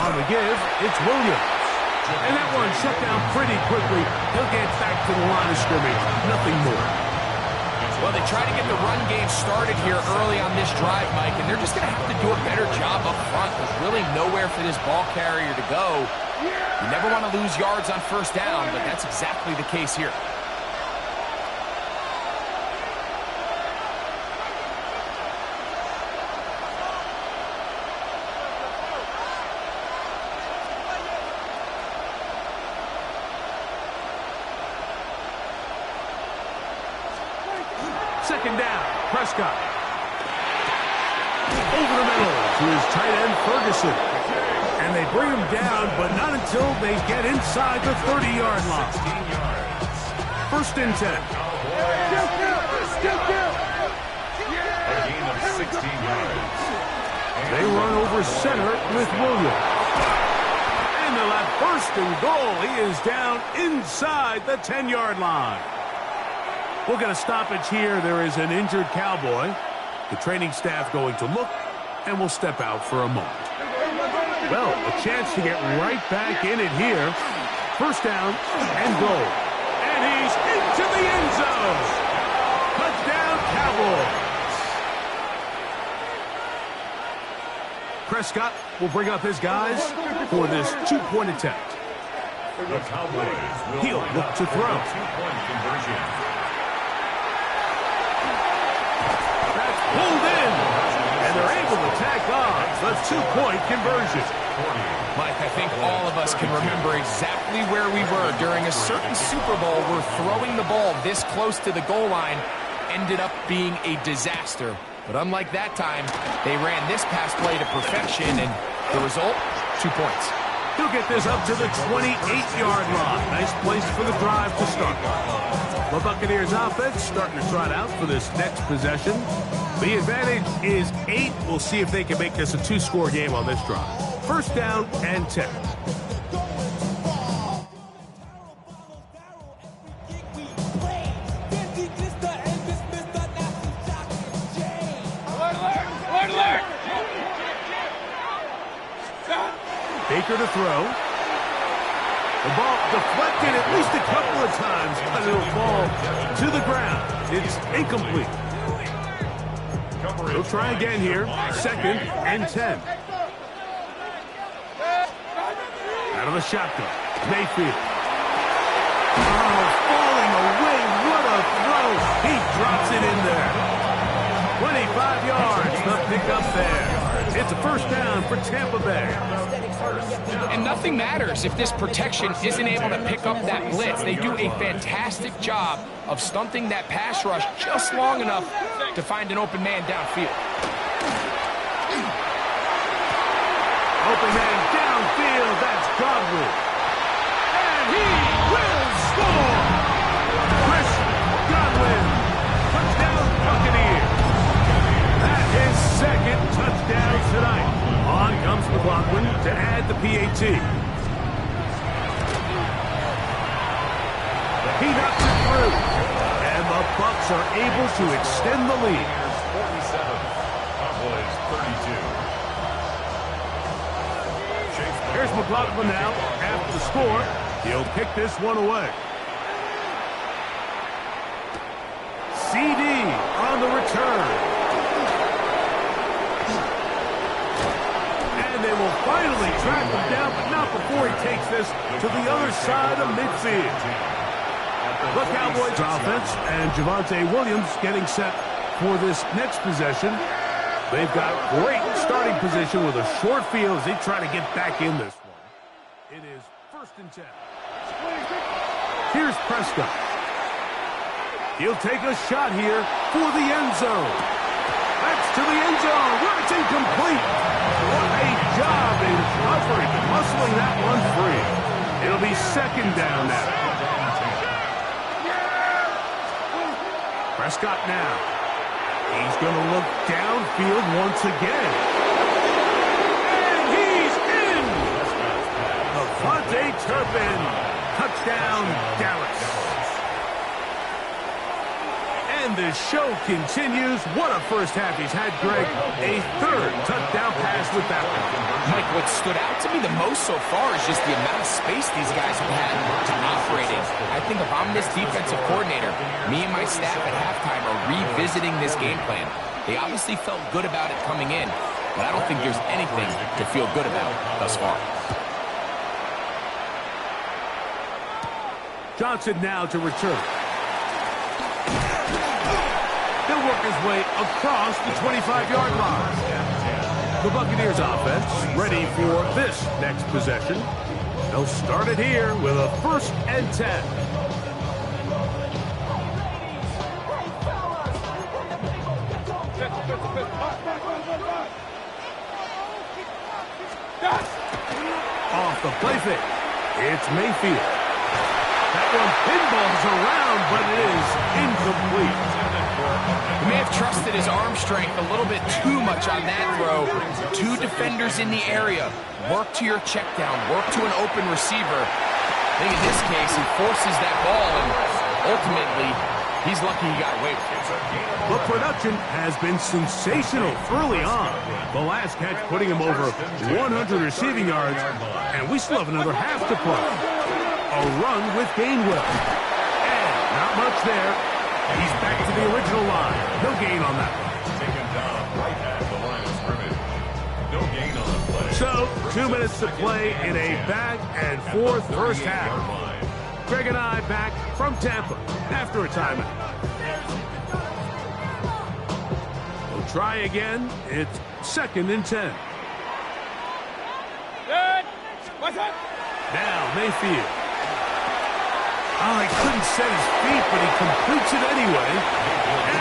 Speaker 1: On the give, it's Williams. And that one shut down pretty quickly. He'll get back to the line of scrimmage. Nothing more.
Speaker 2: Well, they try to get the run game started here early on this drive, Mike, and they're just going to have to do a better job up front. There's really nowhere for this ball carrier to go. You never want to lose yards on first down, but that's exactly the case here.
Speaker 1: Second down, Prescott. Over the middle to his tight end, Ferguson. And they bring him down, but not until they get inside the 30-yard line. First and 10.
Speaker 3: A gain of 16 yards.
Speaker 1: They run over center with Williams. And they'll have first and goal. He is down inside the 10-yard line. We'll get a stoppage here. There is an injured Cowboy. The training staff going to look, and we'll step out for a moment. Well, a chance to get right back in it here. First down and goal. And he's into the end zone. Touchdown, Cowboys. Prescott will bring up his guys for this two-point attempt.
Speaker 3: The Cowboys will
Speaker 1: He'll look to throw.
Speaker 3: Two-point conversion.
Speaker 1: Pulled in, and they're able to tack on the two-point conversion.
Speaker 2: Mike, I think all of us can remember exactly where we were during a certain Super Bowl where throwing the ball this close to the goal line ended up being a disaster. But unlike that time, they ran this pass play to perfection, and the result, 2 points.
Speaker 1: He'll get this up to the 28-yard line. Nice place for the drive to start. The Buccaneers offense starting to trot out for this next possession. The advantage is 8. We'll see if they can make this a two-score game on this drive. First down and 10. Baker to throw. The ball deflected at least a couple of times, but it'll fall to the ground. It's incomplete. He'll try again here. Second and 10. Out of the shotgun. Mayfield. Oh, falling away. What a throw. He drops it in there. 25 yards. The pickup there. It's a first down for Tampa Bay.
Speaker 2: And nothing matters if this protection isn't able to pick up that blitz. They do a fantastic job of stunting that pass rush just long enough to find an open man downfield.
Speaker 1: Open man downfield. That's Godwin. And he will score. Chris Godwin. Touchdown Buccaneers. That's his second touchdown tonight. On comes McLaughlin to add the PAT. He knocks it through. And the Bucs are able to extend the lead.
Speaker 3: 47, Cowboys 32.
Speaker 1: Here's McLaughlin now. After the score, he'll kick this one away. CD on the return. And they will finally track him down, but not before he takes this to the other side of midfield. The Cowboys offense and Javonte Williams getting set for this next possession. They've got great starting position with a short field as they try to get back in this one. It is first and 10. Here's Prescott. He'll take a shot here for the end zone. That's to the end zone where it's incomplete. What a job in covering, muscling that one free. It'll be second down now. Prescott now. He's going to look downfield once again. And he's in! Devontae Turpin Touchdown, Dallas. And the show continues. What a first half he's had, Greg. A third touchdown pass with that one.
Speaker 2: Mike, what stood out to me the most so far is just the amount of space these guys have had to operate in. I think if I'm this defensive coordinator, me and my staff at halftime are revisiting this game plan. They obviously felt good about it coming in, but I don't think there's anything to feel good about thus far.
Speaker 1: Johnson now to return. He'll work his way across the 25-yard line. The Buccaneers offense ready for this next possession. They'll start it here with a 1st and 10. Off the play fake. It's Mayfield. That one pinballs around, but it is incomplete.
Speaker 2: He may have trusted his arm strength a little bit too much on that throw. 2 defenders in the area. Work to your check down. Work to an open receiver. I think in this case, he forces that ball, and ultimately, he's lucky he got away with it.
Speaker 1: The production has been sensational early on. The last catch putting him over 100 receiving yards, and we still have another half to play. A run with Gainwell. And not much there. He's back to the original line. No gain on that one.
Speaker 3: Taken down right at the line of scrimmage. No gain on the play.
Speaker 1: So, 2 minutes to play in a back-and-forth first half. Greg and I back from Tampa after a timeout. We'll try again. It's 2nd and 10.
Speaker 5: Good. What's up?
Speaker 1: Now Mayfield. Oh, he couldn't set his feet, but he completes it anyway.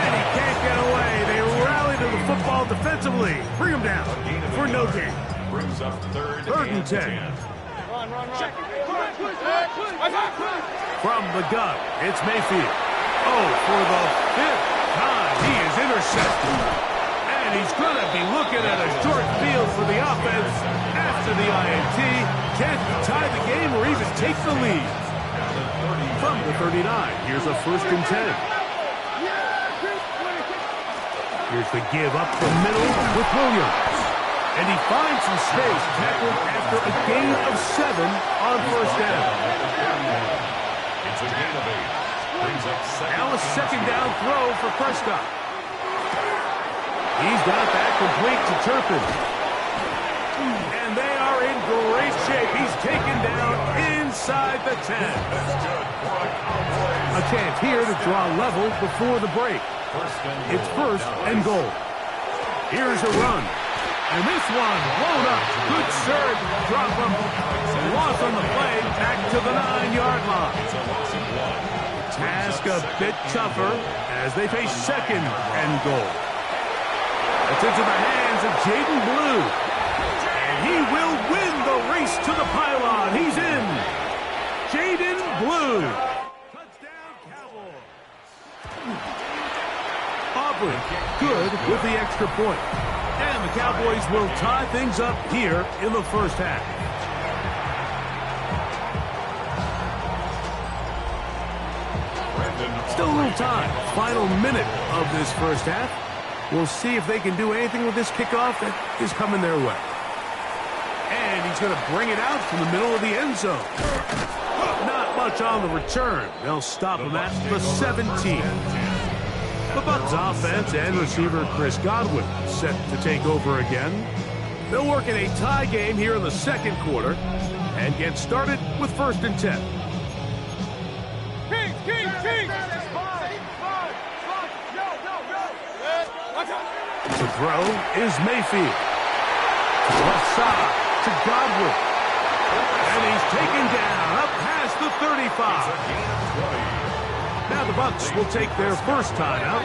Speaker 1: And he can't get away. They rally to the football defensively. Bring him down for no gain.
Speaker 3: Brings up 3rd
Speaker 1: and 10.
Speaker 5: Run.
Speaker 1: From the gun, it's Mayfield. Oh, for the 5th time, he is intercepted. And he's going to be looking at a short field for the offense after the INT. Can't tie the game or even take the lead. From the 39, here's a 1st and 10. Here's the give up the middle with Williams. And he finds some space, tackled after a gain of 7 on 1st down.
Speaker 3: It's a gain of 8. Brings up 2nd.
Speaker 1: Now a 2nd down throw for Prescott. He's got that complete to Turpin. And they are in great shape. He's taken down inside the 10. A chance here to draw level before the break. It's 1st and goal. Here's a run. And this one blown up. Good serve. Drop him. Loss on the play. Back to the 9-yard line. Task a bit tougher as they face 2nd and goal. It's into the hands of Jaden Blue. And he will win the race to the pylon. He's in. Jaden Blue. Touchdown, Cowboys. Aubrey, good with the extra point. And the Cowboys will tie things up here in the first half. Still a little time. Final minute of this first half. We'll see if they can do anything with this kickoff that is coming their way. And he's going to bring it out from the middle of the end zone. Not much on the return. They'll stop him at the 17. The Bucs offense and receiver Chris Godwin set to take over again. They'll work in a tie game here in the 2nd quarter and get started with 1st and 10.
Speaker 5: King!
Speaker 1: To throw is Mayfield. Left side to Godwin. And he's taken down up past the 35. Now the Bucs will take their first timeout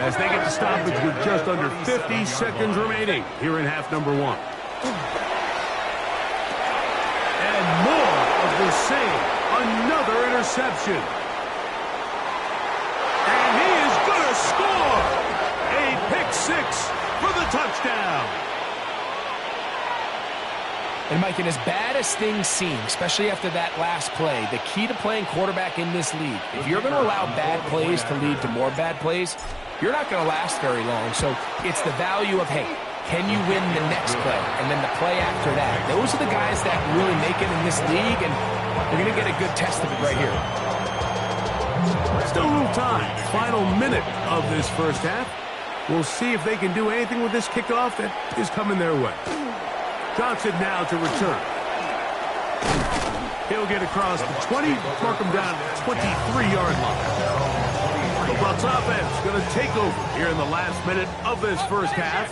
Speaker 1: as they get the stoppage with just under 50 seconds remaining here in half number 1. And more of the same. Another interception. And he is going to score. A pick 6 for the touchdown.
Speaker 2: And Mike, and as bad as things seem, especially after that last play, the key to playing quarterback in this league, if you're going to allow bad plays to lead to more bad plays, you're not going to last very long. So it's the value of, hey, can you win the next play and then the play after that? Those are the guys that really make it in this league, and we're going to get a good test of it right here.
Speaker 1: Still a little time. Final minute of this first half. We'll see if they can do anything with this kickoff that is coming their way. Johnson now to return. He'll get across the 20, mark him down at the 23-yard line. The Bucs offense going to take over here in the last minute of this first half.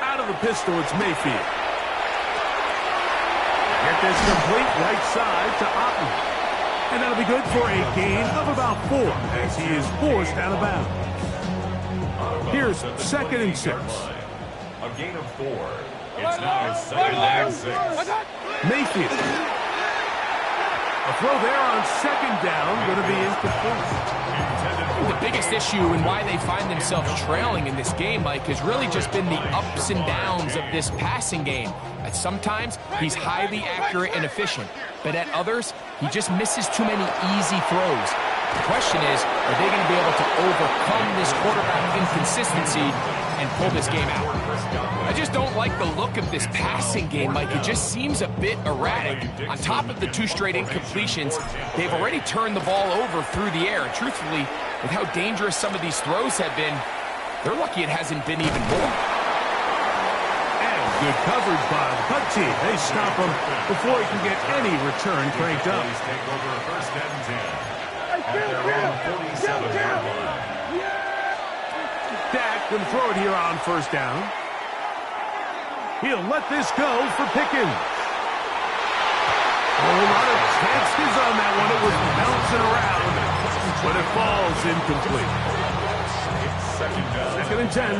Speaker 1: Out of the pistol, it's Mayfield. Get this complete right side to Otten. And that'll be good for a gain of about 4 as he is forced out of bounds. Here's 2nd and 6.
Speaker 3: A gain of 4. It's now 2nd and 6.
Speaker 1: Mayfield. A throw there on 2nd down, going to be incomplete.
Speaker 2: The biggest issue and why they find themselves trailing in this game, Mike, has really just been the ups and downs of this passing game. At sometimes, he's highly accurate and efficient, but at others, he just misses too many easy throws. The question is, are they going to be able to overcome this quarterback inconsistency and pull this game out? I just don't like the look of this passing game, Mike. It just seems a bit erratic. On top of the 2 straight incompletions, they've already turned the ball over through the air. And truthfully, with how dangerous some of these throws have been, they're lucky it hasn't been even more.
Speaker 1: And good coverage by the punt team. They stop him before he can get any return cranked up.
Speaker 3: Take over 1st and 10 at their own 47-yard line.
Speaker 1: Dak going to throw it here on 1st down. He'll let this go for Pickens. A whole lot of chances on that one. It was bouncing around, but it falls incomplete. 2nd and 10.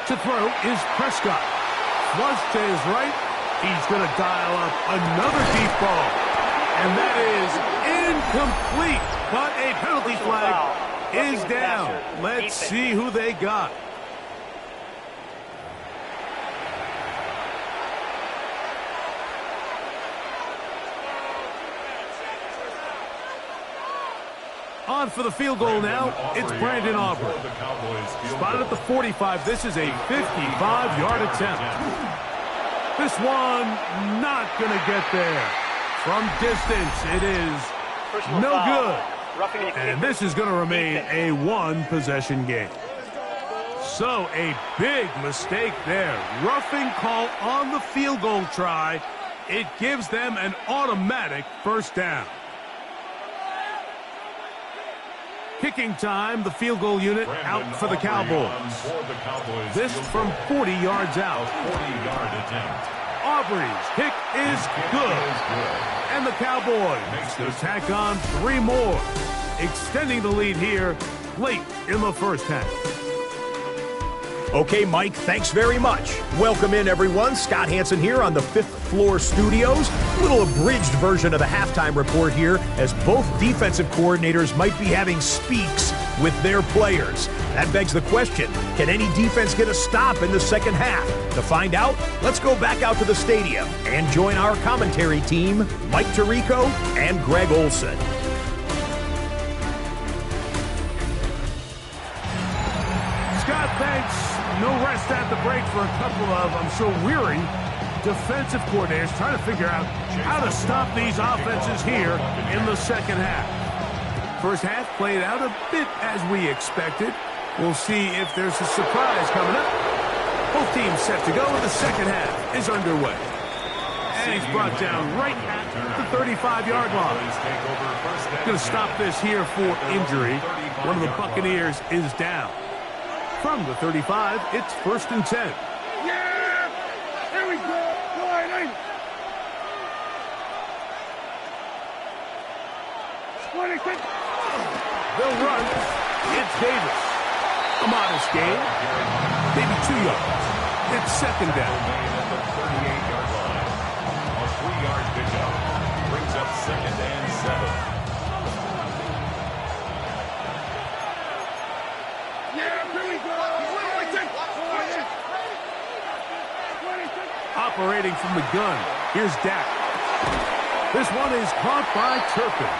Speaker 1: To throw is Prescott. Flush to his right. He's going to dial up another deep ball. And that is incomplete. But a penalty flag is down. Let's see who they got. On for the field goal now, it's Brandon Aubrey. Spotted at the 45. This is a 55-yard attempt. This one not going to get there. From distance, it is no good. And this is going to remain a 1-possession game. So a big mistake there. Roughing call on the field goal try. It gives them an automatic 1st down. Kicking time, the field goal unit out for the Cowboys. This from 40 yards out.
Speaker 3: 40-yard attempt.
Speaker 1: Aubrey's kick is good. And the Cowboys to tack on 3 more, extending the lead here late in the first half.
Speaker 6: Okay, Mike, thanks very much. Welcome in, everyone. Scott Hansen here on the 5th floor studios. A little abridged version of the halftime report here, as both defensive coordinators might be having speaks with their players. That begs the question, can any defense get a stop in the second half? To find out, let's go back out to the stadium and join our commentary team, Mike Tirico and Greg Olson.
Speaker 1: Scott, thanks. No rest at the break for a couple of, I'm sure, weary defensive coordinators trying to figure out how to stop these offenses here in the second half. First half played out a bit as we expected. We'll see if there's a surprise coming up. Both teams set to go, and the second half is underway. And he's brought down right at the 35-yard line. Going to stop this here for injury. One of the Buccaneers is down. From the 35, it's 1st and 10.
Speaker 5: Yeah! Here we go! Sliding! 26!
Speaker 1: They'll run. It's Davis. A modest gain. Maybe 2 yards. It's 2nd down.
Speaker 3: At the 38-yard line. A 3-yard pickup brings up 2nd and 7.
Speaker 5: Yeah!
Speaker 1: operating from the gun. Here's Dak. This one is caught by Turpin.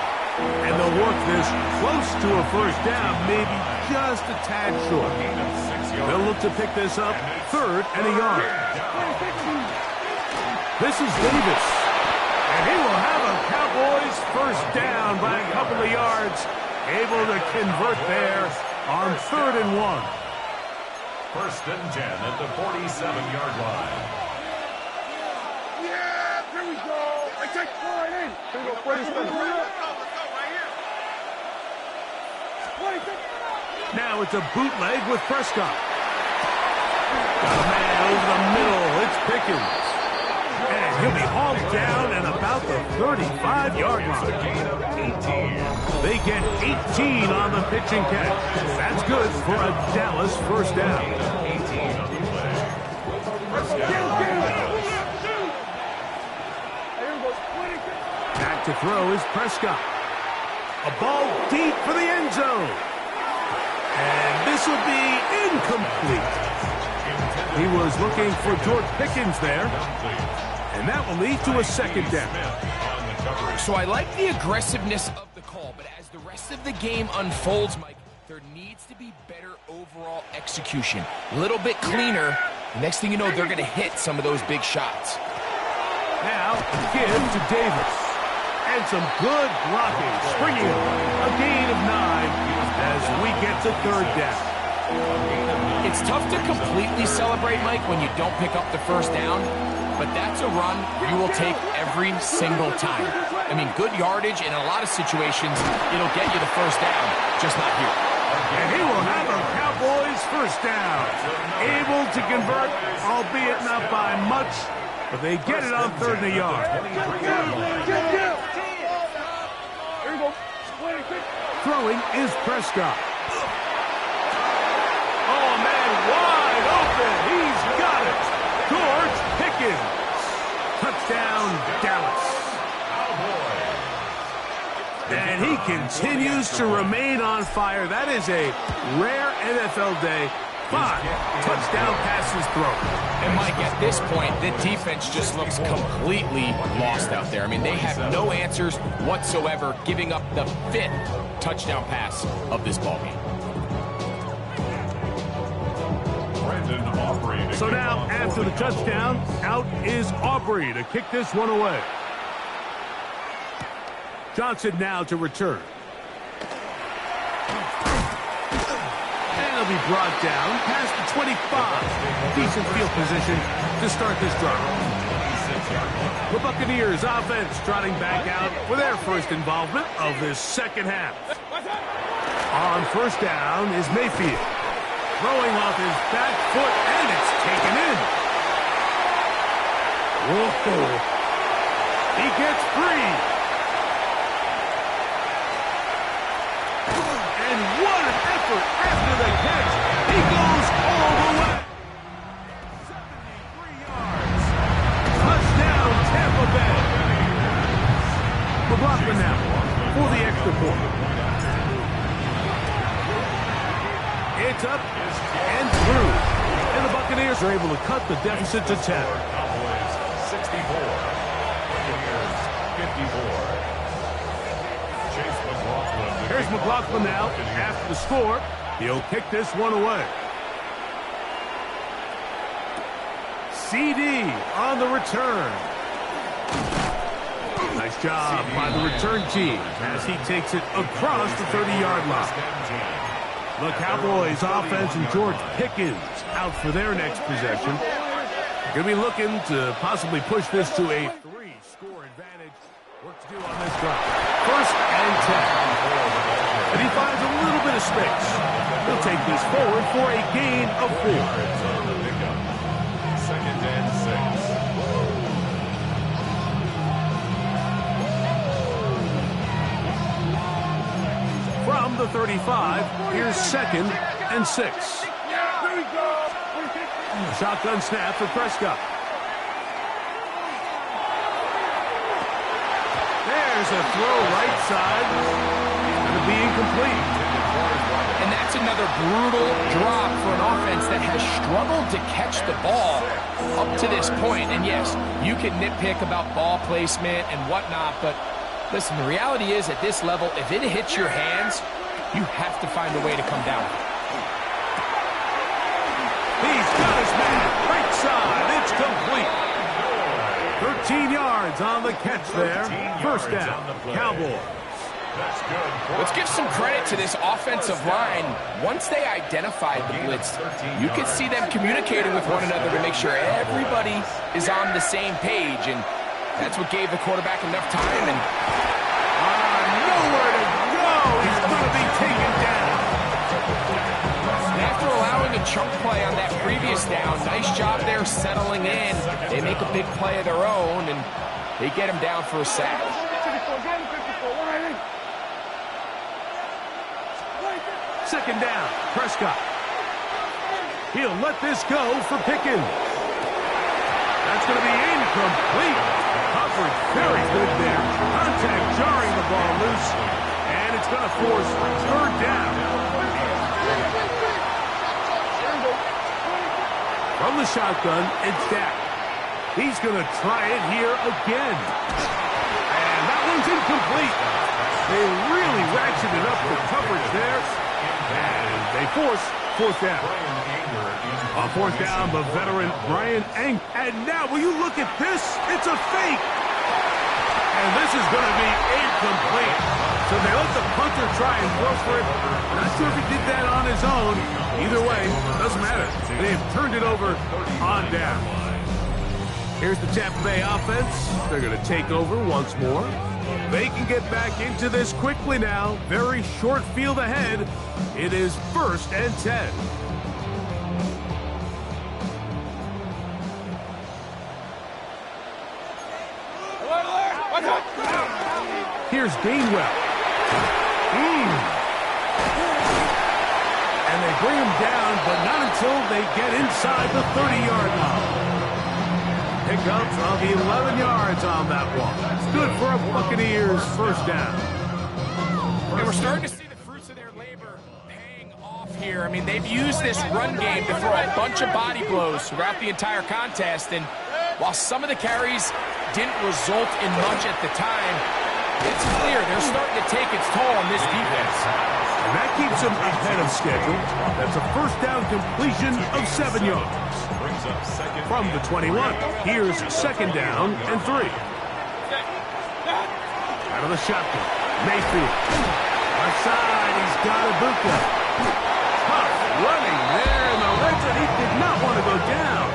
Speaker 1: And they'll work this close to a first down, maybe just a tad short. They'll look to pick this up, 3rd and a yard. This is Davis. And he will have a Cowboys first down by a couple of yards. Able to convert there on 3rd and 1.
Speaker 3: 1st and 10 at the 47-yard line.
Speaker 5: Yeah, here we go. I take right in. Here we go, 47.
Speaker 1: Now it's a bootleg with Prescott. Got a man over the middle. It's Pickens. And he'll be hauled down at about the 35-yard line. They get 18 on the pitch and catch. That's good for a Dallas first down. Back to throw is Prescott. A ball deep for the end zone. And this will be incomplete. He was looking for George Pickens there. And that will lead to a 2nd down.
Speaker 2: So I like the aggressiveness of the call, but as the rest of the game unfolds, Mike, there needs to be better overall execution. A little bit cleaner. Next thing you know, they're going to hit some of those big shots.
Speaker 1: Now, give to Davis. And some good blocking. Springing a gain of 9 as we get to 3rd down.
Speaker 2: It's tough to completely celebrate, Mike, when you don't pick up the first down, but that's a run you will take every single time. I mean, good yardage in a lot of situations, it'll get you the first down, just not here.
Speaker 1: And he will have a Cowboys first down. Able to convert, albeit not by much, but they get it on 3rd and a yard. Throwing is Prescott. Oh, man, wide open. He's got it. George Pickens. Touchdown, Dallas. And he continues to remain on fire. That is a rare NFL day. 5 touchdown passes thrown.
Speaker 2: And Mike, at this point, the defense just looks completely lost out there. I mean, they have no answers whatsoever, giving up the 5th touchdown pass of this ballgame.
Speaker 1: So now, after the touchdown, out is Aubrey to kick this one away. Johnson now to return. And he'll be brought down past the 25. Decent field position to start this drive. The Buccaneers offense trotting back out for their first involvement of this 2nd half. On first down is Mayfield. Throwing off his back foot, and it's taken in. Whoa. He gets free. And what an effort after the catch. He goes all the way. 73 yards. Touchdown, Tampa Bay. McLaughlin now for the extra point. It's up and through. And the Buccaneers are able to cut the deficit to 10.
Speaker 3: Cowboys 64. Buccaneers 54. Chase McLaughlin.
Speaker 1: Here's McLaughlin now. After the score, he'll kick this one away. CD on the return. Nice job by the return team as he takes it across the 30-yard line. The Cowboys offense and George Pickens out for their next possession. Going to be looking to possibly push this to a 3-score advantage. Work to do on this drive. 1st and 10. And he finds a little bit of space. He'll take this forward for a gain of 4.
Speaker 3: 2nd and 6.
Speaker 1: From the 35, here's 2nd and 6. Shotgun snap for Prescott. There's a throw right side. It's going to be incomplete.
Speaker 2: And that's another brutal drop for an offense that has struggled to catch the ball up to this point. And yes, you can nitpick about ball placement and whatnot, but listen, the reality is at this level, if it hits your hands, you have to find a way to come down.
Speaker 1: He's got his man right side. It's complete. 13 yards on the catch there. First down, Cowboys.
Speaker 2: Let's give some credit to this offensive line. Once they identified the blitz, you could see them communicating with one another to make sure everybody is on the same page, and that's what gave the quarterback enough time. And
Speaker 1: nowhere to go. He's going to be taken down.
Speaker 2: After allowing a chunk play on that previous down, nice job there settling in. They make a big play of their own, and they get him down for a sack.
Speaker 1: Second down, Prescott. He'll let this go for Pickens. That's going to be incomplete. Coverage very good there. Contact jarring the ball loose, and it's going to force third down. From the shotgun, it's Dak. He's going to try it here again. And that one's incomplete. They really ratcheted up the coverage there. And they force fourth down. On fourth down, the veteran Brian Eng. And now, will you look at this? It's a fake. And this is going to be incomplete. So they let the punter try and throw for it. Not sure if he did that on his own. Either way, doesn't matter. They've turned it over on down. Here's the Tampa Bay offense. They're going to take over once more. They can get back into this quickly now. Very short field ahead. It is 1st and 10. Here's Gainwell. And they bring him down, but not until they get inside the 30-yard line. Pickup of 11 yards on that one. Good for a Buccaneers first down.
Speaker 2: And we're starting to see the fruits of their labor paying off here. I mean, they've used this run game to throw a bunch of body blows throughout the entire contest. And while some of the carries didn't result in much at the time, it's clear they're starting to take its toll on this defense.
Speaker 1: And that keeps them ahead of schedule. That's a first down completion of 7 yards. From the 21, here's second down and 3. Out of the shotgun, Mayfield. Left side, he's got Ibuka. Tough running there in the red zone. He did not want to go down.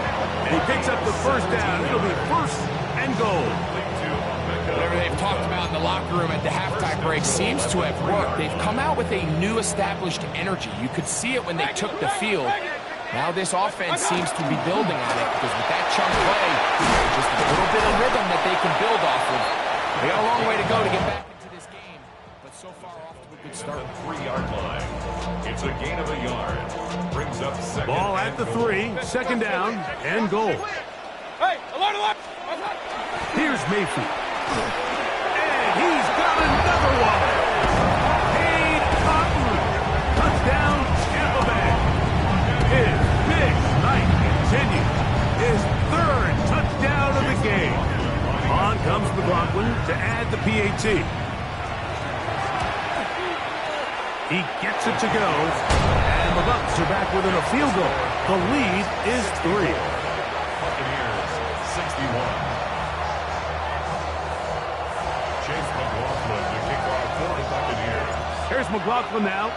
Speaker 1: And he picks up the first down. It'll be 1st and goal.
Speaker 2: Whatever they've talked about in the locker room at the halftime break seems to have worked. They've come out with a new established energy. You could see it when they took the field. Now this offense seems to be building on it because with that chunk play, just a little bit of rhythm that they can build off of. They got a long way to go to get back into this game, but so far off to a good start.
Speaker 3: 3-yard line. It's a gain of a yard. Brings up second.
Speaker 1: Ball at the 3, second down and goal.
Speaker 5: Hey, alert!
Speaker 1: Here's Mayfield. And he's got another one. Cade Otton. Touchdown, Tampa Bay. His big night continues. His 3rd touchdown of the game. On comes McLaughlin to add the PAT. He gets it to go. And the Bucs are back within a field goal. The lead is 3.
Speaker 3: Buccaneers, 61. Chase McLaughlin to kick off for the Buccaneers.
Speaker 1: Here's McLaughlin now.